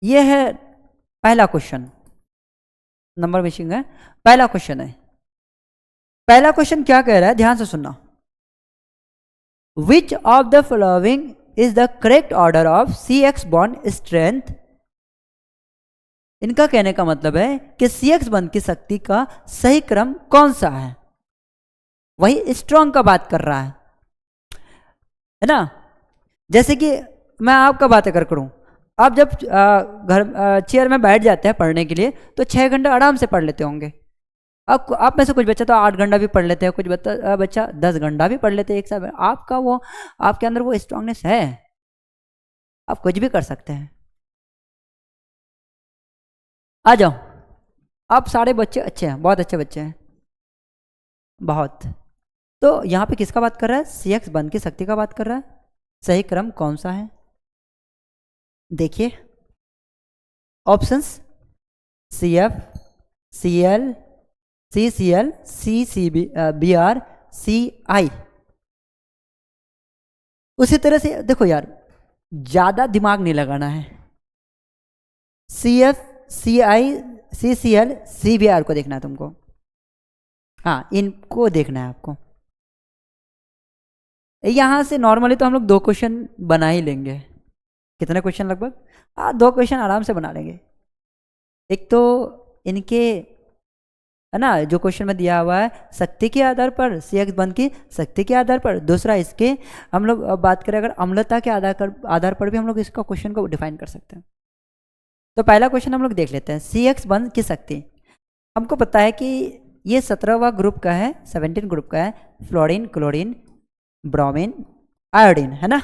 Speaker 1: ये है पहला क्वेश्चन, नंबर मिसिंग है, पहला क्वेश्चन है। पहला क्वेश्चन क्या कह रहा है, ध्यान से सुनना। विच of the following is the correct order of CX bond strength. इनका कहने का मतलब है कि CX बॉन्ड की शक्ति का सही क्रम कौन सा है, वही स्ट्रॉन्ग का बात कर रहा है ना। जैसे कि मैं आपका बात अगर करूं, आप जब घर चेयर में बैठ जाते हैं पढ़ने के लिए, तो 6 घंटा आराम से पढ़ लेते होंगे। आप में से कुछ बच्चा तो 8 घंटा भी पढ़ लेते हैं, कुछ बच्चा 10 घंटा भी पढ़ लेते हैं एक साथ में। आपका वो, आपके अंदर वो स्ट्रांगनेस है, आप कुछ भी कर सकते हैं। आ जाओ, आप सारे बच्चे अच्छे हैं, बहुत अच्छे बच्चे हैं, बहुत। तो यहाँ पे किसका बात कर रहा है, CX बॉन्ड की शक्ति का बात कर रहा है। सही क्रम कौन सा है, देखिए options, CF, CL, CCl, CCBr, CI। उसी तरह से देखो यार, ज़्यादा दिमाग नहीं लगाना है, CF CI CCl CBr को देखना है तुमको। हाँ, इनको देखना है आपको। यहाँ से नॉर्मली तो हम लोग 2 क्वेश्चन बना ही लेंगे। कितने क्वेश्चन लगभग? 2 क्वेश्चन आराम से बना लेंगे। एक तो इनके है ना, जो क्वेश्चन में दिया हुआ है शक्ति के आधार पर, CX बंध की शक्ति के आधार पर। दूसरा इसके हम लोग बात करें अगर अम्लता के आधार पर भी हम लोग इसका क्वेश्चन को डिफाइन कर सकते हैं। तो पहला क्वेश्चन हम लोग देख लेते हैं। CX बंध की शक्ति, हमको पता है कि ये 17वां ग्रुप का है, 17 ग्रुप का है। फ्लोरीन, क्लोरीन, ब्रोमीन, आयोडीन, है ना।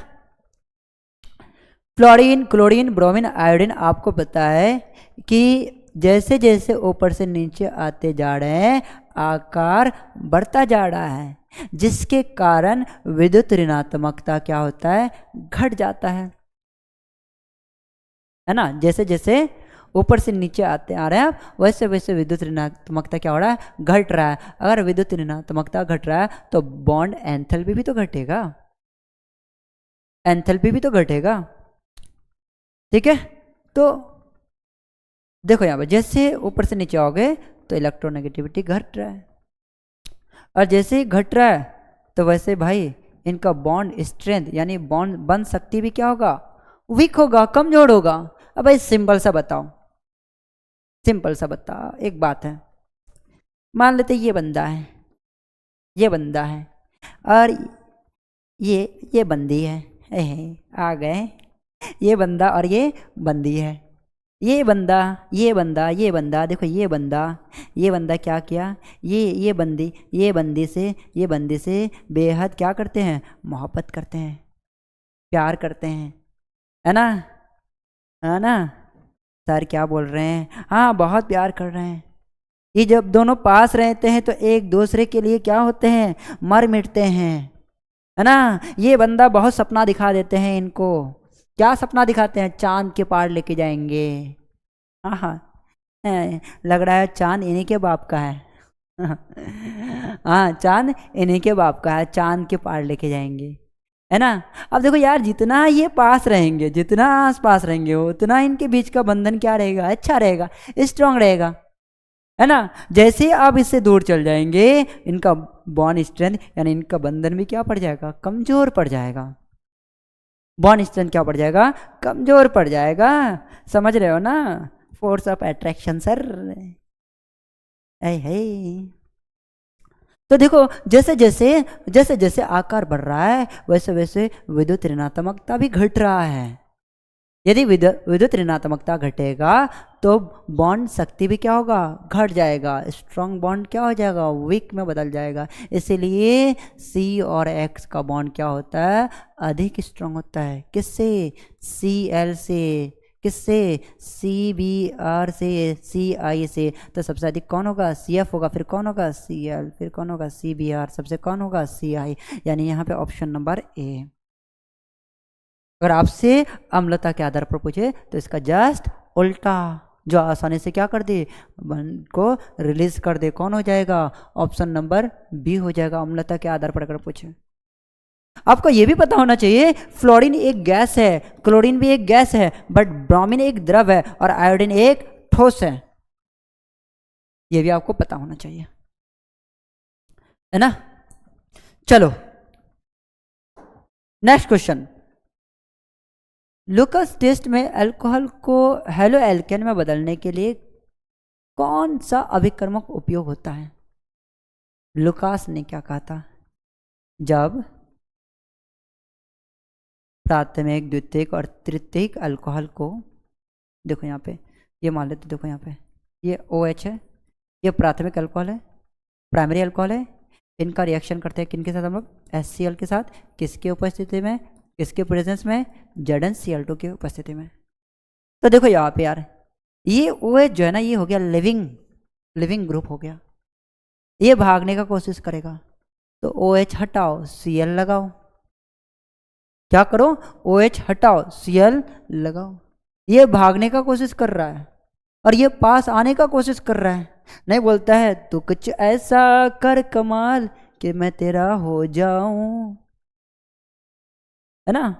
Speaker 1: फ्लोरीन, क्लोरीन, ब्रोमीन, आयोडीन, आपको पता है कि जैसे जैसे ऊपर से नीचे आते जा रहे हैं आकार बढ़ता जा रहा है, जिसके कारण विद्युत ऋणात्मकता क्या होता है, घट जाता है ना। जैसे जैसे ऊपर से नीचे आ रहे हैं वैसे वैसे विद्युत ऋणात्मकता क्या हो रहा है, घट रहा है। अगर विद्युत ऋणात्मकता घट रहा है तो बॉन्ड एंथैल्पी भी तो घटेगा, एंथैल्पी भी तो घटेगा, ठीक है। तो देखो यहाँ पर जैसे ऊपर से नीचे आओगे तो इलेक्ट्रोनेगेटिविटी घट रहा है, और जैसे ही घट रहा है तो वैसे भाई इनका बॉन्ड स्ट्रेंथ यानी बॉन्ड बंध शक्ति भी क्या होगा, वीक होगा, कमजोर होगा। अब भाई सिंपल सा बताओ, सिंपल सा बताओ, एक बात है, मान लेते ये बंदा है, ये बंदा है, और ये बंदी है, आ गए, ये बंदा और ये बंदी है। ये बंदा, ये बंदा, ये बंदा, देखो ये बंदा क्या किया, ये बंदी से बेहद क्या करते हैं, मोहब्बत करते हैं, प्यार करते हैं, है ना, है ना। सर क्या बोल रहे हैं, हाँ बहुत प्यार कर रहे हैं। ये जब दोनों पास रहते हैं तो एक दूसरे के लिए क्या होते हैं, मर मिटते हैं, है ना। ये बंदा बहुत सपना दिखा देते हैं इनको, क्या सपना दिखाते हैं, चांद के पार लेके जाएंगे। हाँ, लग रहा है चांद इन्हीं के बाप का है। हाँ, चांद इन्हीं के बाप का है, चांद के पार लेके जाएंगे, है ना। अब देखो यार, जितना ये पास रहेंगे, जितना आस पास रहेंगे, उतना इनके बीच का बंधन क्या रहेगा, अच्छा रहेगा, स्ट्रांग रहेगा, है ना। जैसे आप इससे दूर चल जाएंगे इनका बॉन्ड स्ट्रेंथ यानी इनका बंधन भी क्या पड़ जाएगा, कमजोर पड़ जाएगा। बॉन्ड स्ट्रेंथ क्या पड़ जाएगा, कमजोर पड़ जाएगा। समझ रहे हो ना, फोर्स ऑफ अट्रैक्शन सर। है तो देखो जैसे जैसे आकार बढ़ रहा है वैसे वैसे विद्युत ऋणात्मकता भी घट रहा है। यदि विद्युत ऋणात्मकता घटेगा तो बॉन्ड शक्ति भी क्या होगा, घट जाएगा, स्ट्रॉन्ग बॉन्ड क्या हो जाएगा, वीक में बदल जाएगा। इसीलिए C और X का बॉन्ड क्या होता है, अधिक स्ट्रॉन्ग होता है। किससे, Cl से, किससे, CBr से, Ci से। तो सबसे अधिक कौन होगा, CF होगा, फिर कौन होगा, Cl, फिर कौन होगा, CBr, सबसे कौन होगा, Ci। यानी यहाँ पे ऑप्शन नंबर ए। अगर आपसे अम्लता के आधार पर पूछे तो इसका जस्ट उल्टा, जो आसानी से क्या कर दे, बॉन्ड को रिलीज कर दे, कौन हो जाएगा, ऑप्शन नंबर बी हो जाएगा, अम्लता के आधार पर अगर पूछे। आपको यह भी पता होना चाहिए फ्लोरीन एक गैस है, क्लोरीन भी एक गैस है, बट ब्रोमीन एक द्रव है और आयोडीन एक ठोस है। यह भी आपको पता होना चाहिए, है ना। चलो नेक्स्ट क्वेश्चन। लुकास टेस्ट में अल्कोहल को हेलो एल्केन में बदलने के लिए कौन सा अभिकर्मक उपयोग होता है। लुकास ने क्या कहा था, जब प्राथमिक, द्वितीयक और तृतीयक अल्कोहल को, देखो यहाँ पे ये मान लेते, देखो यहाँ पे ये OH है, ये प्राथमिक अल्कोहल है, प्राइमरी अल्कोहल है। इनका रिएक्शन करते हैं किनके साथ हम लोग, HCl के साथ, किसकी उपस्थिति में, किसके प्रेजेंस में, ZnCl2 की उपस्थिति में। तो देखो यहाँ पे यार ये OH जो है ना, ये हो गया लिविंग ग्रुप हो गया, ये भागने का कोशिश करेगा। तो OH हटाओ, Cl लगाओ, क्या करो, OH हटाओ, Cl लगाओ। ये भागने का कोशिश कर रहा है और ये पास आने का कोशिश कर रहा है। नहीं बोलता है तू कुछ ऐसा कर कमाल कि मैं तेरा हो जाऊं, है ना।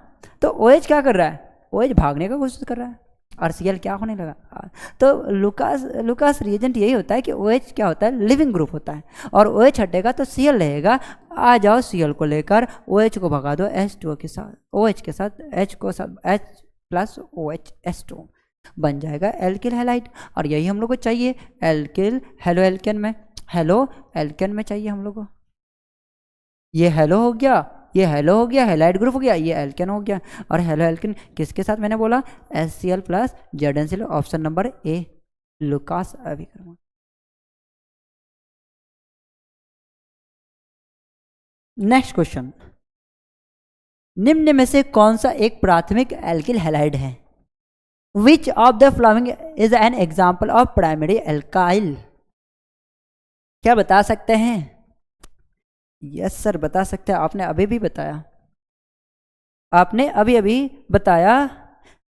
Speaker 1: तो OH क्या कर रहा है, OH भागने का कोशिश कर रहा है। और Cl क्या होने लगा तो लुकास रिएजेंट यही होता है कि OH क्या होता है, लिविंग ग्रुप होता है, और OH हटेगा तो Cl रहेगा। आ जाओ Cl को लेकर OH को भगा दो H2O के साथ, OH के साथ H को साथ H प्लस OH H2 बन जाएगा एल्किल हैलाइड। और यही हम लोग को चाहिए एल्किल हेलो एल्केन में, हेलो एल्केन में चाहिए हम लोग को। ये हेलो हो गया, ये हेलो हो गया, हैलाइड ग्रुप हो गया, ये एल्केन हो गया। और हेलो एल्केन किसके साथ मैंने बोला, HCl plus ZnCl, option number A Lucas अभिक्रमण। नेक्स्ट क्वेश्चन, निम्न में से कौन सा एक प्राथमिक एल्किल हैलाइड है? Which of the following is an example of primary alkyl? क्या बता सकते हैं? यस सर बता सकते हैं, आपने अभी भी बताया, आपने अभी अभी बताया।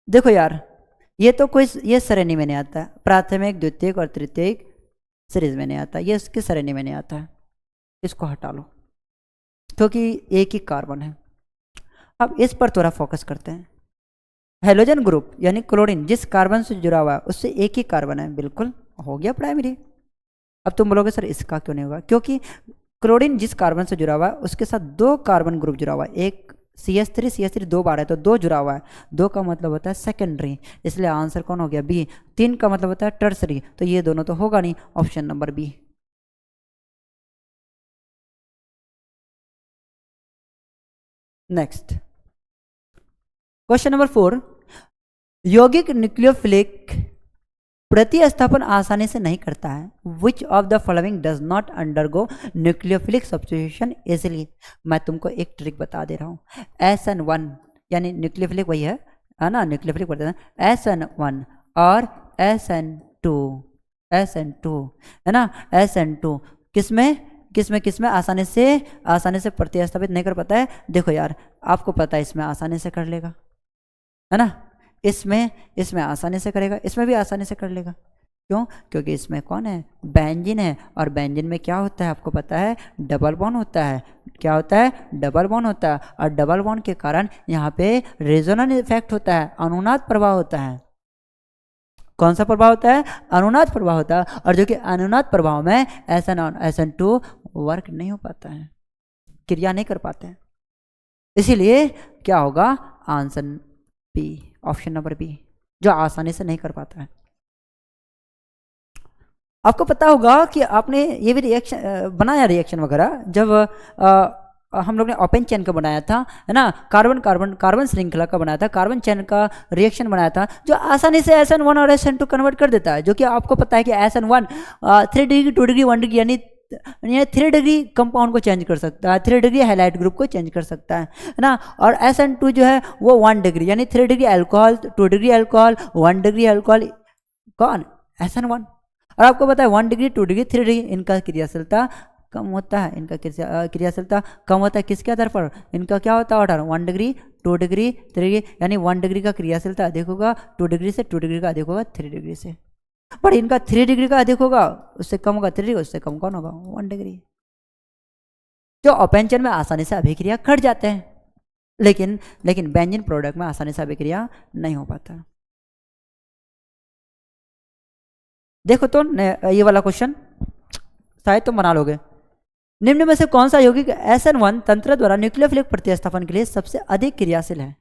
Speaker 1: देखो यार ये तो कोई ये श्रेणी में नहीं आता है, प्राथमिक द्वितीयक और तृतीयक सीरीज में नहीं आता, ये इसकी श्रेणी में नहीं आता है, इसको हटा लो क्योंकि एक ही कार्बन है। अब इस पर थोड़ा फोकस करते हैं। हेलोजन ग्रुप यानी क्लोरीन जिस कार्बन से जुड़ा हुआ है उससे एक ही कार्बन है, बिल्कुल हो गया प्राइमरी। अब तुम बोलोगे सर इसका क्यों नहीं होगा, क्योंकि क्लोरीन जिस कार्बन से जुड़ा हुआ है उसके साथ दो कार्बन ग्रुप जुड़ा हुआ है, एक CH3 दो बार है तो दो जुड़ा हुआ है, दो का मतलब होता है सेकेंडरी, इसलिए आंसर कौन हो गया बी। तीन का मतलब होता है टर्सरी, तो ये दोनों तो होगा नहीं, option number B. Next question number 4, यौगिक न्यूक्लियोफिलिक प्रतिस्थापन आसानी से नहीं करता है। Which of the following does not undergo nucleophilic substitution easily? मैं तुमको एक ट्रिक बता दे रहा हूँ। SN1 यानी न्यूक्लियोफिलिक वही है ना, न्यूक्लियोफिलिक पढ़ते हैं, SN1 और SN2 है ना, SN2 किसमें आसानी से प्रतिस्थापित नहीं कर पाता है। देखो यार आपको पता है इसमें आसानी से कर लेगा है ना, इसमें आसानी से करेगा, इसमें भी आसानी से कर लेगा। क्यों? क्योंकि इसमें कौन है, बेंजीन है, और बेंजीन में क्या होता है आपको पता है, डबल बॉन्ड होता है। क्या होता है, डबल बॉन्ड होता है, और डबल बॉन्ड के कारण यहाँ पे रेजोनेंस इफेक्ट होता है, अनुनाद प्रभाव होता है। कौन सा प्रभाव होता है, अनुनाद प्रभाव होता है, और जो कि अनुनाद प्रभाव में SN2 वर्क नहीं हो पाता है, क्रिया नहीं कर पाते हैं, इसीलिए क्या होगा, answer B, option number B, जो आसानी से नहीं कर पाता है। आपको पता होगा कि आपने ये भी रिएक्शन बनाया, रिएक्शन वगैरह जब हम लोग ने ओपन चेन का बनाया था है ना, कार्बन श्रृंखला का बनाया था, कार्बन चेन का रिएक्शन बनाया था, जो आसानी से SN1 और SN2 कन्वर्ट कर देता है। जो कि आपको पता है कि SN1 3 डिग्री 2 डिग्री 1 डिग्री यानी 3 डिग्री कंपाउंड को चेंज कर सकता है, 3 डिग्री हैलाइड ग्रुप को चेंज कर सकता है ना। और SN2 जो है वो 1 डिग्री यानी 3 degree alcohol, 2 degree alcohol, 1 degree alcohol, कौन, SN1। और आपको पता है 1 डिग्री 2 डिग्री 3 डिग्री इनका क्रियाशीलता कम होता है, इनका क्रियाशीलता कम होता है, किसके आधार पर, इनका क्या होता है ऑर्डर, 1 डिग्री 2 डिग्री 3 डिग्री, यानी 1 डिग्री का क्रियाशीलता अधिक होगा 2 डिग्री से, 2 डिग्री का अधिक होगा 3 डिग्री से, पर इनका 3 डिग्री का अधिक होगा, उससे कम होगा 3 डिग्री, उससे कम कौन होगा, 1 डिग्री। जो ओपन चेन में आसानी से अभिक्रिया कर जाते हैं, लेकिन बेंजीन प्रोडक्ट में आसानी से अभिक्रिया नहीं हो पाता। देखो तो ये वाला क्वेश्चन शायद तुम बना लोगे। निम्न में से कौन सा यौगिक SN1 तंत्र द्वारा न्यूक्लियोफिलिक प्रतिस्थापन के लिए सबसे अधिक क्रियाशील है?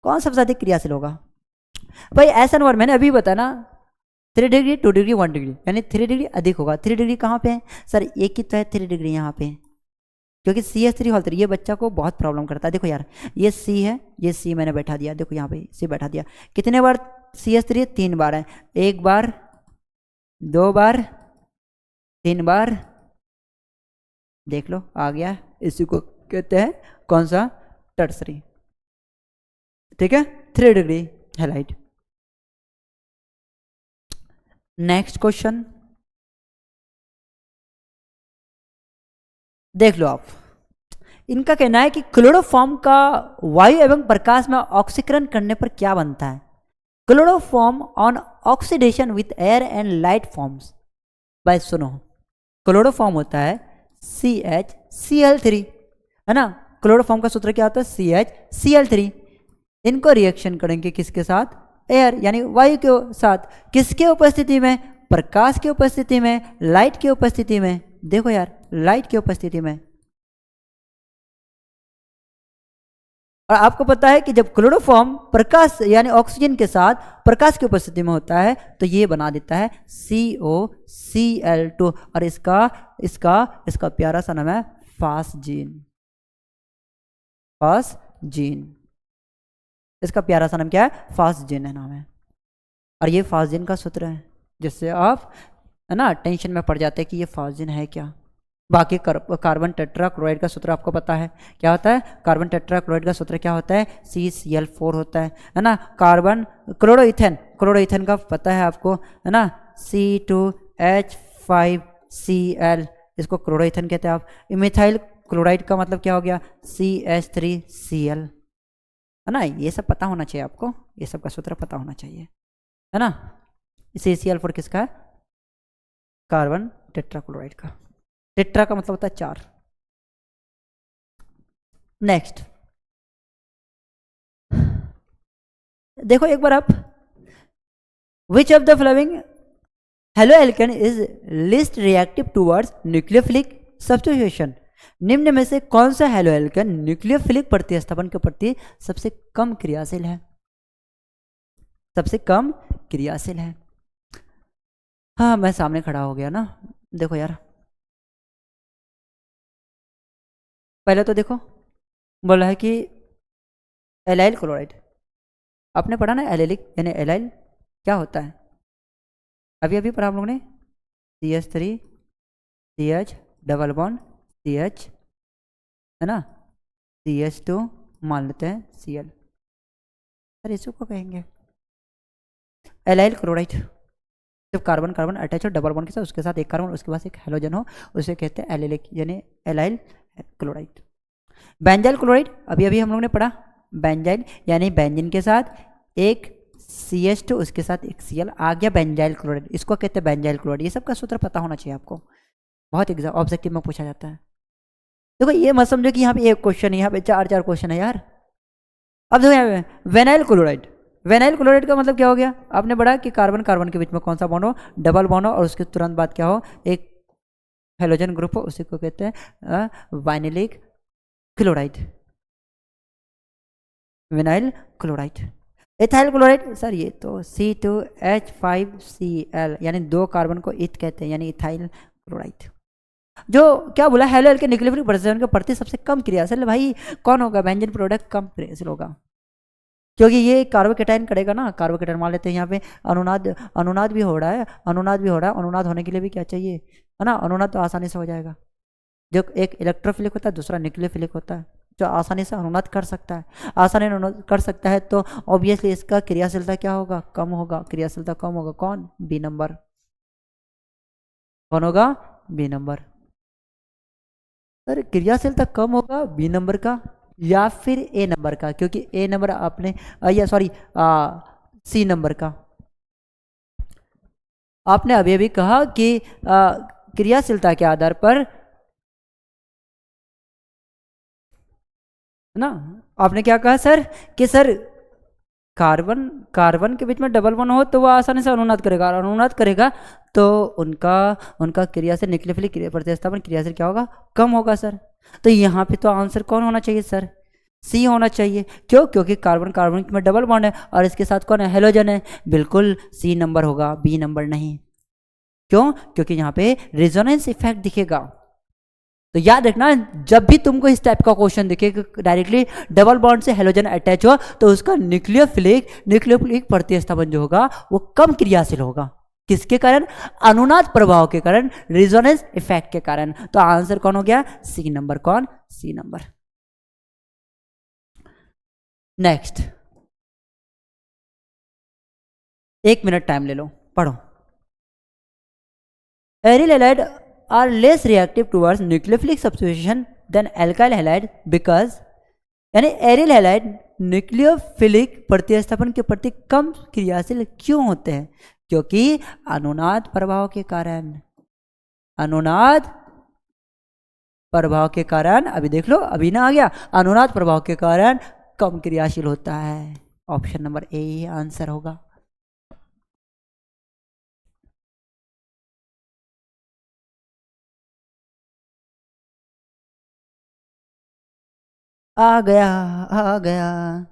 Speaker 1: कौन सबसे अधिक क्रियाशील होगा भाई? SN1 मैंने अभी बताया ना, 3 डिग्री 2 डिग्री 1 डिग्री यानी 3 डिग्री अधिक होगा। 3 डिग्री कहाँ पे है सर, एक ही तो है 3 डिग्री यहाँ पे, क्योंकि CH3 होल 3, ये बच्चा को बहुत प्रॉब्लम करता है। देखो यार ये C है, ये C मैंने बैठा दिया, देखो यहाँ पे C बैठा दिया, कितने बार CH3, 3 बार है, 1 बार 2 बार 3 बार, देख लो आ गया, इसी को कहते हैं कौन सा, टर्सरी, ठीक है, 3 डिग्री हैलाइड। नेक्स्ट क्वेश्चन देख लो आप, इनका कहना है कि क्लोरोफॉर्म का वायु एवं प्रकाश में ऑक्सीकरण करने पर क्या बनता है? Chloroform on oxidation with air and light forms. भाई सुनो, क्लोरोफॉर्म होता है CHCl3 है ना, क्लोरोफॉर्म का सूत्र क्या होता है, CHCl3। इनको रिएक्शन करेंगे किसके साथ, एयर यानी वायु के साथ, किसके उपस्थिति में, प्रकाश की उपस्थिति में, लाइट की उपस्थिति में। देखो यार, लाइट की उपस्थिति में। और आपको पता है कि जब क्लोरोफॉर्म प्रकाश यानी ऑक्सीजन के साथ प्रकाश की उपस्थिति में होता है तो ये बना देता है COCl2 और इसका इसका इसका प्यारा सा नाम है फास्जीन। फास्जीन, इसका प्यारा सा नाम क्या है, फास्जीन है नाम है। और ये फास्जीन का सूत्र है, जिससे आप है ना टेंशन में पड़ जाते हैं कि ये फास्जीन है क्या। बाकी कार्बन टेट्राक्लोराइड का सूत्र आपको पता है क्या होता है। कार्बन टेट्राक्लोराइड का सूत्र क्या होता है, CCl4 होता है ना। कार्बन क्लोरोइथेन का पता है आपको, है ना, C2H5Cl, इसको क्लोरोइथेन कहते हैं आप। मिथाइल क्लोराइड का मतलब क्या हो गया, CH3Cl, है ना। ये सब पता होना चाहिए आपको, ये सब का सूत्र पता होना चाहिए, है ना। CCl4 किसका है, कार्बन टेट्राक्लोराइड का। टेट्रा का मतलब होता है 4। नेक्स्ट देखो एक बार आप, विच of the following haloalkane is least reactive towards nucleophilic substitution. निम्न में से कौन सा हैलोएल्केन न्यूक्लियोफिलिक प्रतिस्थापन के प्रति सबसे कम क्रियाशील है, सबसे कम क्रियाशील है। हाँ मैं सामने खड़ा हो गया ना। देखो यार, पहले तो देखो बोला है कि एलाइल क्लोराइड, आपने पढ़ा ना एलिलिक यानी एलाइल क्या होता है, अभी अभी पढ़ा हम लोगों ने। CH3 CH double bond CH, है ना, CH2 मान लेते हैं Cl, सर इसको कहेंगे एलाइल क्लोराइड। जब कार्बन कार्बन अटैच हो डबल बॉन्ड के साथ, उसके साथ एक कार्बन उसके पास एक हेलोजन हो, उसे कहते हैं एलिलिक यानी एलाइल क्लोराइड। बेंजाइल क्लोराइड अभी अभी हम लोगों ने पढ़ा, बेंजाइल यानी बेंजीन के साथ एक CH2 उसके साथ एक Cl आ गया बेंजाइल क्लोराइड, इसको कहते हैं बेंजाइल क्लोराइड। ये सब का सूत्र पता होना चाहिए आपको, बहुत एग्जाम ऑब्जेक्टिव में पूछा जाता है। देखो ये मत समझो कि यहाँ पे एक क्वेश्चन है, यहाँ पे चार चार क्वेश्चन है यार। अब देखो यहाँ पे वेनाइल क्लोराइड, वेनाइल क्लोराइड का मतलब क्या हो गया, आपने पढ़ा कि कार्बन कार्बन के बीच में कौन सा बॉन्ड हो, डबल बॉन्ड हो, और उसके तुरंत बाद क्या हो, एक हेलोजन ग्रुप हो, उसी को कहते हैं vinylic chloride, vinyl chloride. Ethyl chloride sir ये तो C2H5Cl यानी 2 कार्बन को इथ कहते हैं यानी इथाइल क्लोराइड। जो क्या बोला, हैलोएल्केन के न्यूक्लियोफिलिक प्रतिस्थापन के प्रति सबसे कम क्रियाशील भाई कौन होगा, बेंजीन प्रोडक्ट कम क्रियाशील होगा, क्योंकि ये कार्बोकेटाइन करेगा ना। कार्बोकेटाइन मान लेते हैं यहाँ पे अनुनाद भी हो रहा है, अनुनाद होने के लिए भी क्या चाहिए, है ना, अनुनाद तो आसानी से हो जाएगा। जो एक इलेक्ट्रोफिलिक होता है, दूसरा न्यूक्लियोफिलिक होता है, जो आसानी से अनुनाद कर सकता है, आसानी से अनुनाद कर सकता है तो ऑब्वियसली इसका क्रियाशीलता क्या होगा, कम होगा, क्रियाशीलता कम होगा। कौन, बी नंबर, कौन होगा, बी नंबर। सर क्रियाशीलता कम होगा बी नंबर का या फिर ए नंबर का, क्योंकि ए नंबर आपने या सॉरी सी नंबर का आपने अभी अभी कहा कि क्रियाशीलता के आधार पर, है ना, आपने क्या कहा सर कि सर कार्बन कार्बन के बीच में डबल बॉन्ड हो तो वह आसानी से अनुनाद करेगा, और अनुनाद करेगा तो उनका क्रियाशील न्यूक्लियोफिलिक प्रतिस्थापन क्रियाशील क्या होगा, कम होगा सर। तो यहाँ पे तो आंसर कौन होना चाहिए सर, सी होना चाहिए। क्यों, क्योंकि कार्बन कार्बन में डबल बॉन्ड है और इसके साथ कौन है, हेलोजन है, बिल्कुल सी नंबर होगा, बी नंबर नहीं। क्यों, क्योंकि यहाँ पे रेजोनेंस इफेक्ट दिखेगा। तो याद रखना, जब भी तुमको इस टाइप का क्वेश्चन दिखे डायरेक्टली डबल बॉन्ड से हेलोजन अटैच हो तो उसका न्यूक्लियोफिलिक प्रतिस्थापन जो होगा वो कम क्रियाशील होगा। किसके कारण, अनुनाद प्रभाव के कारण, रेजोनेंस इफेक्ट के कारण। तो आंसर कौन हो गया, सी नंबर। कौन, C number. Next 1 minute time ले लो, पढ़ो। Aryl halide are less reactive towards nucleophilic substitution than alkyl halide because, यानी एरिल हैलाइड न्यूक्लियोफिलिक प्रतिस्थापन के प्रति कम क्रियाशील क्यों होते हैं, क्योंकि अनुनाद प्रभाव के कारण, अनुनाद प्रभाव के कारण, अभी देख लो अभी ना आ गया, अनुनाद प्रभाव के कारण कम क्रियाशील होता है। ऑप्शन नंबर ए ही आंसर होगा। आ गया, आ गया,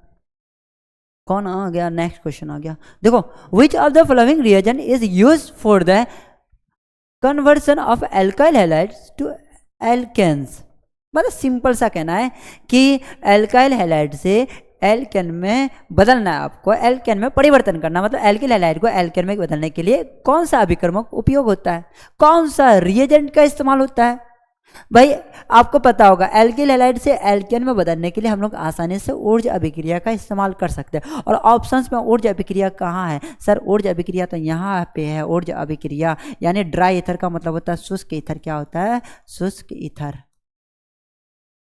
Speaker 1: कौन आ गया? नेक्स्ट क्वेश्चन आ गया। देखो, which of the following reagent is use for the conversion of alkyl halides to alkanes. मतलब सिंपल सा कहना है कि एल्काइल हैलाइड से एल्केन में बदलना है आपको, एल्केन में परिवर्तन करना, मतलब एल्किल हैलाइड को एल्केन में बदलने के लिए कौन सा अभिकर्मक उपयोग होता है, कौन सा रिएजेंट का इस्तेमाल होता है? भाई आपको पता होगा एल्किल हैलाइड से एल्केन में बदलने के लिए हम लोग आसानी से ऊर्जा अभिक्रिया का इस्तेमाल कर सकते हैं। और ऑप्शंस में ऊर्जा अभिक्रिया कहाँ है सर? ऊर्जा अभिक्रिया तो यहाँ पे है। ऊर्जा अभिक्रिया यानी ड्राई ईथर का मतलब होता है शुष्क ईथर। क्या होता है? शुष्क ईथर।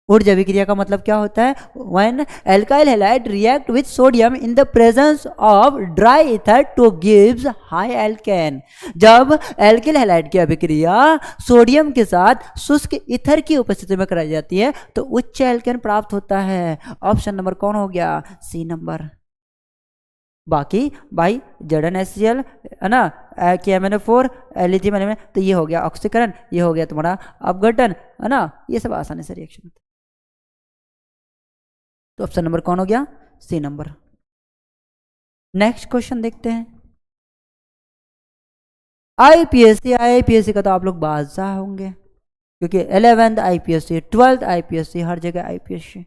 Speaker 1: ऊर्जा अभिक्रिया का मतलब क्या होता है? When alkyl halide react with sodium in the presence of dry ether to gives high alkane. जब एल्किल हैलाइड की अभिक्रिया सोडियम के साथ शुष्क ईथर की उपस्थिति में कराई जाती है तो उच्च एल्केन प्राप्त होता है। ऑप्शन नंबर कौन हो गया? C number. बाकी भाई ZnHCl है ना, KMnO4, लिथियम एल्यूमिनियम, तो ये हो गया ऑक्सीकरण, ये हो गया तुम्हारा अपघटन, है ना, ये सब आसानी से रिएक्शन होता है। तो ऑप्शन नंबर कौन हो गया? C number. नेक्स्ट क्वेश्चन देखते हैं। आईपीएससी का तो आप लोग बादशाह होंगे क्योंकि 11th IPSC, 12th IPSC, हर जगह IPSC।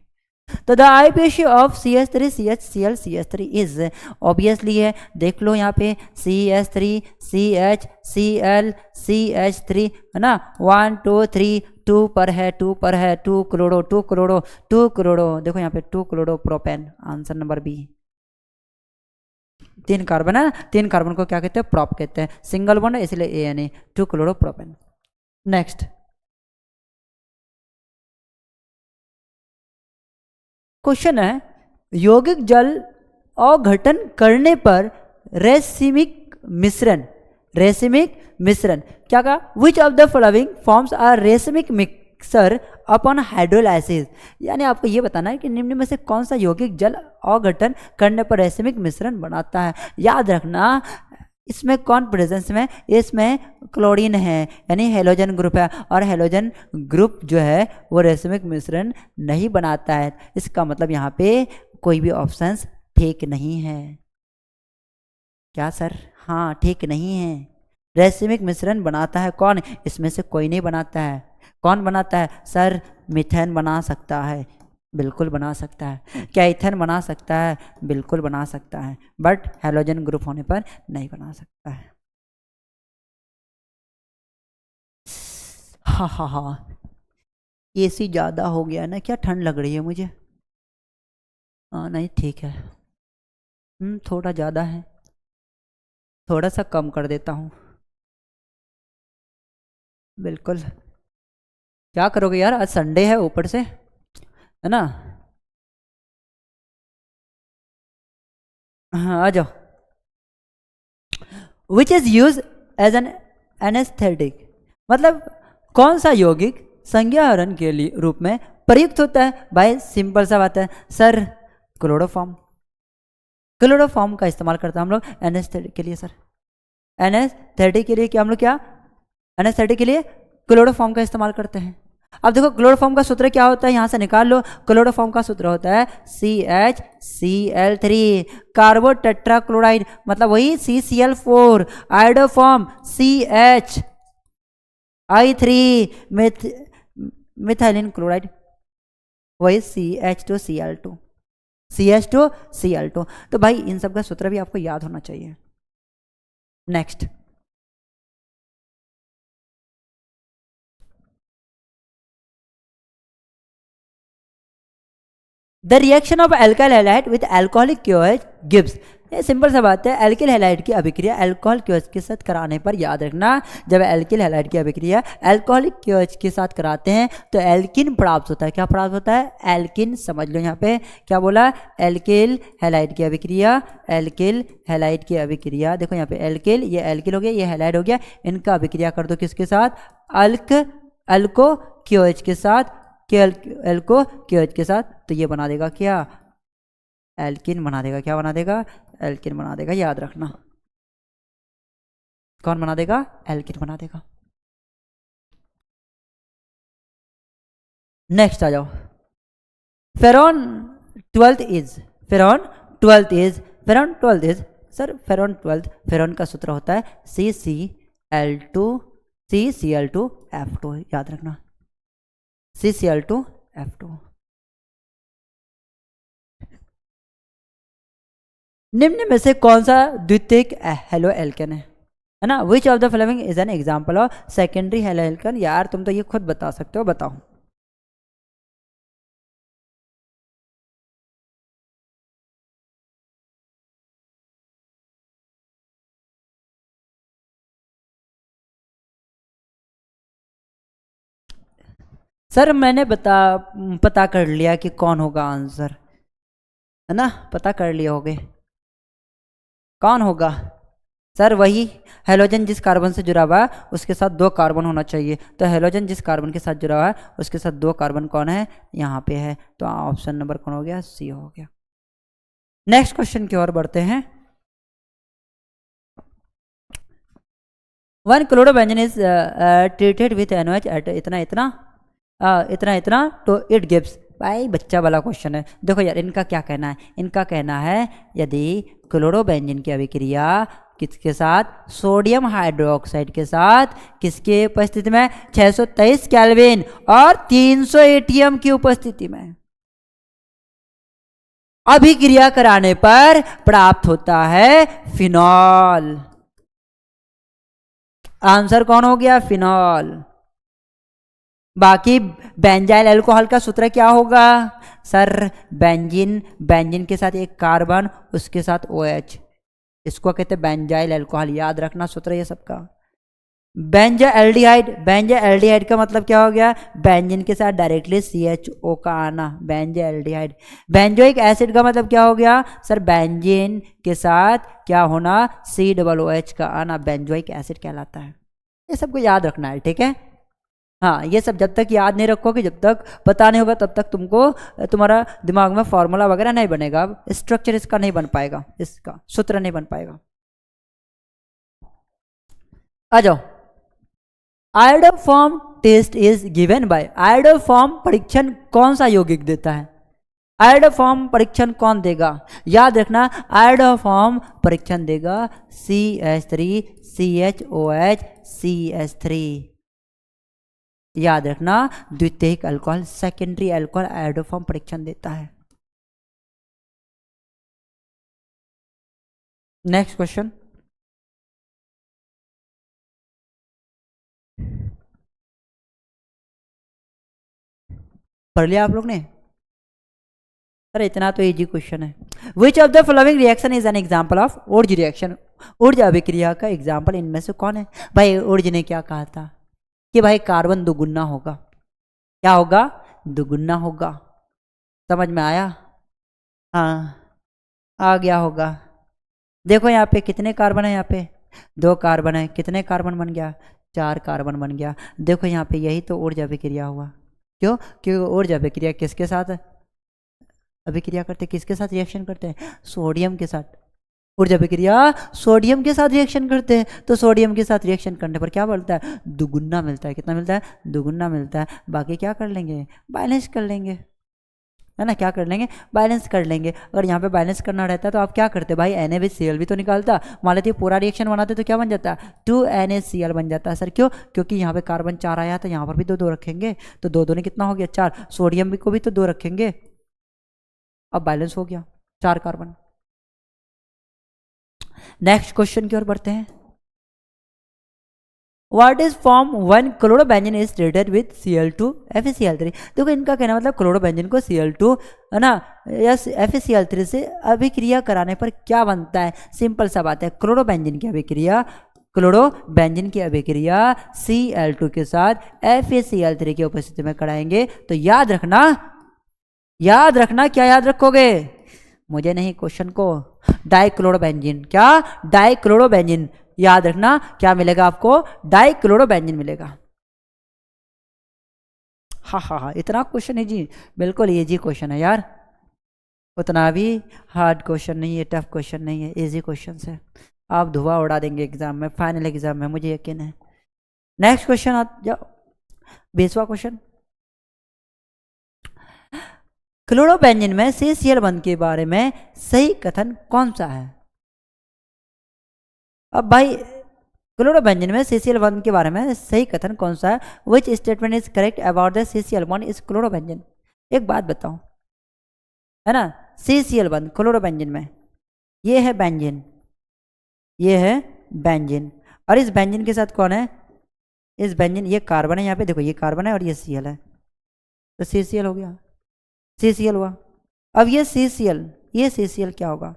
Speaker 1: तो the IPSC of CH3 CHCl CH3 is, obviously है, देख लो यहाँ पे CH3 CHCl CH3 है ना, 1 2 3 2 पर है, 2 पर है, 2 क्लोरो 2 क्लोरो 2 क्लोरो, देखो यहाँ पे 2 chloropropane, answer number B. 3 carbon है, 3 कार्बन को क्या कहते हैं? प्रॉप कहते हैं, सिंगल बॉन्ड इसलिए ANA, 2 chloro propane. Next question है, यौगिक जल अवघटन करने पर रेसिमिक मिश्रण, रेसिमिक मिश्रण क्या कहा? Which of the following forms are racemic mixture upon hydrolysis. यानी आपको ये बताना है कि निम्न में से कौन सा यौगिक जल अवघटन करने पर रेसिमिक मिश्रण बनाता है। याद रखना इसमें कौन प्रेजेंस में? इसमें क्लोरीन है यानी हेलोजन ग्रुप है, और हेलोजन ग्रुप जो है वो रेसिमिक मिश्रण नहीं बनाता है। इसका मतलब यहाँ पे कोई भी ऑप्शंस ठीक नहीं है। क्या सर? हाँ, ठीक नहीं है। रेसिमिक मिश्रण बनाता है कौन? इसमें से कोई नहीं बनाता है। कौन बनाता है सर? मीथेन बना सकता है, बिल्कुल बना सकता है। क्या ईथेन बना सकता है? बिल्कुल बना सकता है, बट हैलोजन ग्रुप होने पर नहीं बना सकता है। हाँ हाँ हाँ, AC ज़्यादा हो गया ना क्या? ठंड लग रही है मुझे। हाँ नहीं ठीक है, थोड़ा ज़्यादा है, थोड़ा सा कम कर देता हूँ। बिल्कुल, क्या करोगे यार, आज संडे है ऊपर से, है ना। हाँ आ जाओ। Which is use as an anaesthetic, मतलब कौन सा यौगिक संज्ञाहरण के लिए रूप में प्रयुक्त होता है? भाई सिंपल सा बात है सर, क्लोरोफॉर्म। क्लोरोफॉर्म का इस्तेमाल करता है हम लोग एनेस्थेटिक के लिए। सर एनेस्थेटिक के लिए क्या हम लोग, क्या एनेस्थेटिक के लिए क्लोरोफॉर्म का इस्तेमाल करते हैं। अब देखो क्लोरोफॉर्म का सूत्र क्या होता है, यहां से निकाल लो। क्लोरोफॉर्म का सूत्र होता है CHCl3, कार्बो टेट्राक्लोराइड, मतलब वही CCl4, iodoform CHI3, methylene chloride, वही CH2Cl2, CH2Cl2। तो भाई इन सब का सूत्र भी आपको याद होना चाहिए। Next, the reaction of alkyl halide with alcoholic KOH gives. ये सिंपल सा बात है, एल्किल हैलाइड की अभिक्रिया अल्कोहल क्योएच के साथ कराने पर, याद रखना जब एल्किल हैलाइड की अभिक्रिया अल्कोहलिक क्योएच के साथ कराते हैं तो एल्किन प्राप्त होता है। क्या प्राप्त होता है? एल्किन। समझ लो यहाँ पे क्या बोला, एल्किल हैलाइड की अभिक्रिया, एल्किल हैलाइड की अभिक्रिया। देखो यहाँ पे एल्किल, ये एल्किल हो गया, ये हैलाइड हो गया, इनका अभिक्रिया कर दो किसके साथ? अल्को क्योएच के साथ, एल्को क्योएच के साथ, तो ये बना देगा क्या? एल्किन बना देगा। क्या बना देगा? एल्किन बना देगा, याद रखना। कौन बना देगा? एल्किन बना देगा। नेक्स्ट आ जाओ। Freon 12th is, Freon 12th is, Freon 12th is, sir Freon 12th, Freon का सूत्र होता है CCl2, CCl2F2, याद रखना, CCl2F2। निम्न में से कौन सा द्वितीयक हेलो एल्केन है ना? विच of the following is an example of secondary halo alkane? यार तुम तो ये खुद बता सकते हो, बताओ। सर मैंने पता कर लिया कि कौन होगा आंसर, है ना? पता कर लिए होगे कौन होगा। सर वही हेलोजन जिस कार्बन से जुड़ा हुआ है उसके साथ 2 कार्बन होना चाहिए। तो हेलोजन जिस कार्बन के साथ जुड़ा हुआ है उसके साथ 2 कार्बन कौन है? यहाँ पे है। तो ऑप्शन नंबर कौन हो गया? सी हो गया। नेक्स्ट क्वेश्चन की ओर बढ़ते हैं। 1 chlorobenzene is treated with NOH at इतना इतना इतना इतना तो इट गिव्स। भाई बच्चा वाला क्वेश्चन है। देखो यार इनका क्या कहना है, इनका कहना है यदि क्लोरोबेंजीन की अभिक्रिया किसके साथ? सोडियम हाइड्रोक्साइड के साथ, किसके उपस्थिति में? 623 केल्विन और 300 ATM की उपस्थिति में अभिक्रिया कराने पर प्राप्त होता है फिनॉल। आंसर कौन हो गया? फिनॉल। बाकी बेंजाइल अल्कोहल का सूत्र क्या होगा? सर बेंजीन, बेंजीन के साथ एक कार्बन, उसके साथ OH, इसको कहते हैं बेंजाइल अल्कोहल। याद रखना सूत्र ये सबका। बेंजा एल्डिहाइड, बेंजा एल्डिहाइड का मतलब क्या हो गया? बेंजीन के साथ डायरेक्टली CHO का आना, बेंजा एल्डिहाइड। बेंजोइक एसिड का मतलब क्या हो गया? सर बेंजीन के साथ क्या होना? COOH का आना, बेंजोइक एसिड कहलाता है। ये सबको याद रखना है, ठीक है? हाँ, ये सब जब तक याद नहीं रखोगे, जब तक पता नहीं होगा, तब तक तुमको तुम्हारा दिमाग में फॉर्मूला वगैरह नहीं बनेगा, स्ट्रक्चर इसका नहीं बन पाएगा, इसका सूत्र नहीं बन पाएगा। आ जाओ। Iodoform test is given by, iodoform परीक्षण कौन सा यौगिक देता है? आयोडोफॉर्म परीक्षण कौन देगा? याद रखना, आयोडोफॉर्म परीक्षण देगा CH3CHOH CH3। याद रखना, द्वितीयक अल्कोहल, सेकेंडरी अल्कोहल आयोडोफॉर्म परीक्षण देता है। Next question. पढ़ लिया आप लोग ने? अरे इतना तो इजी क्वेश्चन है। Which of the following reaction is an example of Wurtz reaction? Wurtz अभिक्रिया का एग्जाम्पल इनमें से कौन है? भाई ऊर्ज ने क्या कहा था कि भाई कार्बन दुगुना होगा। क्या होगा? दुगुना होगा। समझ में आया? हाँ आ गया होगा। देखो यहाँ पे कितने कार्बन है? यहाँ पे 2 कार्बन है। कितने कार्बन बन गया? 4 कार्बन बन गया। देखो यहाँ पे यही तो ऊर्जा अभिक्रिया हुआ। क्यों? क्योंकि ऊर्जा अभिक्रिया किसके साथ अभिक्रिया करते? किसके साथ रिएक्शन करते हैं? सोडियम के साथ। ऊर्जा अभिक्रिया सोडियम के साथ रिएक्शन करते हैं, तो सोडियम के साथ रिएक्शन करने पर क्या मिलता है? दुगुना मिलता है। कितना मिलता है? दुगुना मिलता है। बाकी क्या कर लेंगे? बैलेंस कर लेंगे, है ना? क्या कर लेंगे? बैलेंस कर लेंगे। अगर यहाँ पे बैलेंस करना रहता तो आप क्या करते भाई? NaCl भी तो निकालता। मान लेते पूरा रिएक्शन बनाते तो क्या बन जाता? 2NaCl बन जाता है। सर क्यों? क्योंकि यहाँ पे कार्बन 4 आया था, यहाँ पर भी 2 रखेंगे, तो 2 ने कितना हो गया? 4। सोडियम को भी तो 2 रखेंगे, अब बैलेंस हो गया, 4 कार्बन। नेक्स्ट क्वेश्चन की ओर बढ़ते हैं। What is form 1 chlorobenzene is treated with Cl2 FeCl3? देखो इनका कहना मतलब क्लोरोबेंजीन को Cl2 है ना या FeCl3 से अभिक्रिया कराने पर क्या बनता है? सिंपल सा बात है, क्लोरोबेंजीन की अभिक्रिया, क्लोरोबेंजीन की अभिक्रिया Cl2 के साथ FeCl3 की उपस्थिति में कराएंगे तो याद रखना, याद रखना, क्या याद रखोगे? मुझे नहीं, क्वेश्चन को। डाइक्लोरोबेंजीन। क्या? डाइक्लोरोबेंजीन। याद रखना क्या मिलेगा आपको? डाइक्लोरोबेंजीन मिलेगा। हाँ हाँ हाँ, इतना क्वेश्चन इजी, बिल्कुल इजी क्वेश्चन है यार। उतना भी हार्ड क्वेश्चन नहीं है, टफ क्वेश्चन नहीं है, इजी क्वेश्चन है। आप धुआं उड़ा देंगे एग्जाम में, फाइनल एग्जाम में, मुझे यकीन है। नेक्स्ट क्वेश्चन आ जाओ, 20वां क्वेश्चन। क्लोरोबेंजीन में CCl1 के बारे में सही कथन कौन सा है? अब भाई क्लोरोबेंजीन में CCl1 के बारे में सही कथन कौन सा है? Which statement is correct about the CCl1 is chlorobenzene? एक बात बताओ, है ना, CCl1 क्लोरोबेंजीन में, ये है बेंजीन, ये है बेंजीन, और इस बेंजीन के साथ कौन है? इस बेंजीन, ये कार्बन है, यहाँ पे देखो ये कार्बन है और ये Cl है, तो CCl हो गया, CCl हुआ। अब ये CCl क्या होगा?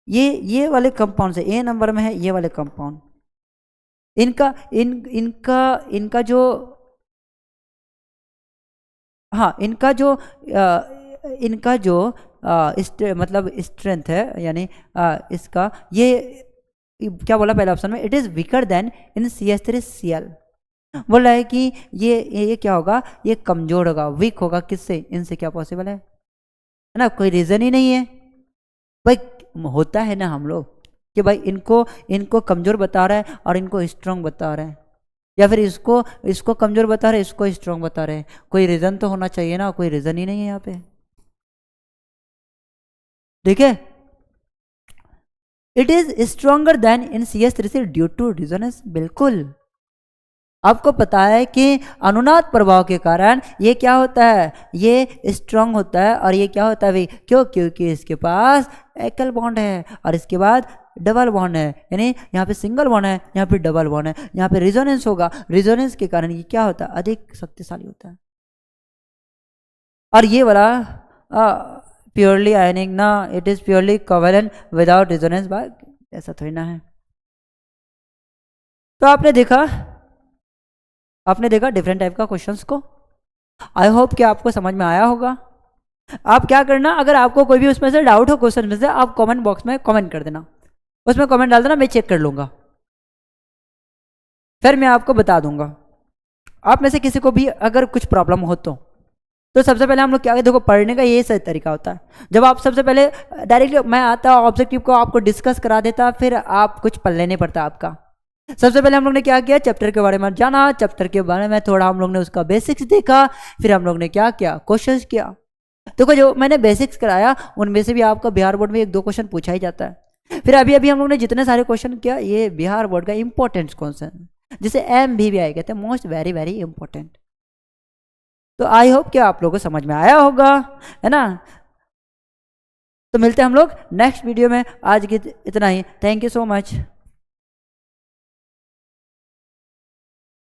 Speaker 1: ये वाले कंपाउंड से A नंबर में है, ये वाले कंपाउंड, इनका जो, हाँ, इनका जो मतलब स्ट्रेंथ है, यानी इसका ये क्या बोला पहले ऑप्शन में? It is weaker then in CH3Cl। बोल रहा है कि ये क्या होगा? ये कमजोर होगा, वीक होगा, किससे? इनसे। क्या पॉसिबल है ना? कोई रीजन ही नहीं है भाई। होता है ना हम लोग कि भाई इनको कमजोर बता रहा है और इनको स्ट्रांग बता रहा है, या फिर इसको कमजोर बता रहे हैं, इसको स्ट्रांग बता रहे हैं। कोई रीजन तो होना चाहिए ना, कोई रीजन ही नहीं है यहाँ पे। ठीक है, it is stronger than in CH3 due to resonance. बिल्कुल, आपको पता है कि अनुनाद प्रभाव के कारण ये क्या होता है? ये स्ट्रांग होता है, और ये क्या होता है भाई? क्यों? क्योंकि इसके पास एकल बॉन्ड है और इसके बाद डबल बॉन्ड है, यानी यहाँ पे सिंगल बॉन्ड है, यहाँ पे डबल बॉन्ड है, यहाँ पे रेजोनेंस होगा, रेजोनेंस के कारण ये क्या होता है? अधिक शक्तिशाली होता है। और ये वाला प्योरली आयनिक ना, it is purely covalent without resonance by, ऐसा थोड़ी ना है। तो आपने देखा डिफरेंट टाइप का क्वेश्चंस को। आई होप कि आपको समझ में आया होगा। आप क्या करना, अगर आपको कोई भी उसमें से डाउट हो क्वेश्चन में से, आप कमेंट बॉक्स में कमेंट कर देना, उसमें कमेंट डाल देना, मैं चेक कर लूंगा, फिर मैं आपको बता दूंगा। आप में से किसी को भी अगर कुछ प्रॉब्लम हो तो सबसे पहले हम लोग क्या, देखो पढ़ने का ये सही तरीका होता है, जब आप सबसे पहले डायरेक्टली मैं आता ऑब्जेक्टिव को आपको डिस्कस करा देता, फिर आप कुछ पढ़ने नहीं पड़ता आपका। सबसे पहले हम लोग ने क्या किया? चैप्टर के बारे में जाना, चैप्टर के बारे में थोड़ा हम लोग ने उसका बेसिक्स देखा, फिर हम लोग ने क्या किया? क्वेश्चंस किया। देखो जो मैंने बेसिक्स कराया उनमें से भी आपका बिहार बोर्ड में 1-2 क्वेश्चन पूछा ही जाता है। फिर अभी हम लोग ने जितने सारे क्वेश्चन किया, ये बिहार बोर्ड का इंपॉर्टेंट क्वेश्चन, जिसे MB भी आए कहते हैं, मोस्ट वेरी वेरी इंपॉर्टेंट। तो आई होप कि आप लोगों को समझ में आया होगा, है ना। तो मिलते हैं हम लोग नेक्स्ट वीडियो में। आज की इतना ही। Thank you so much.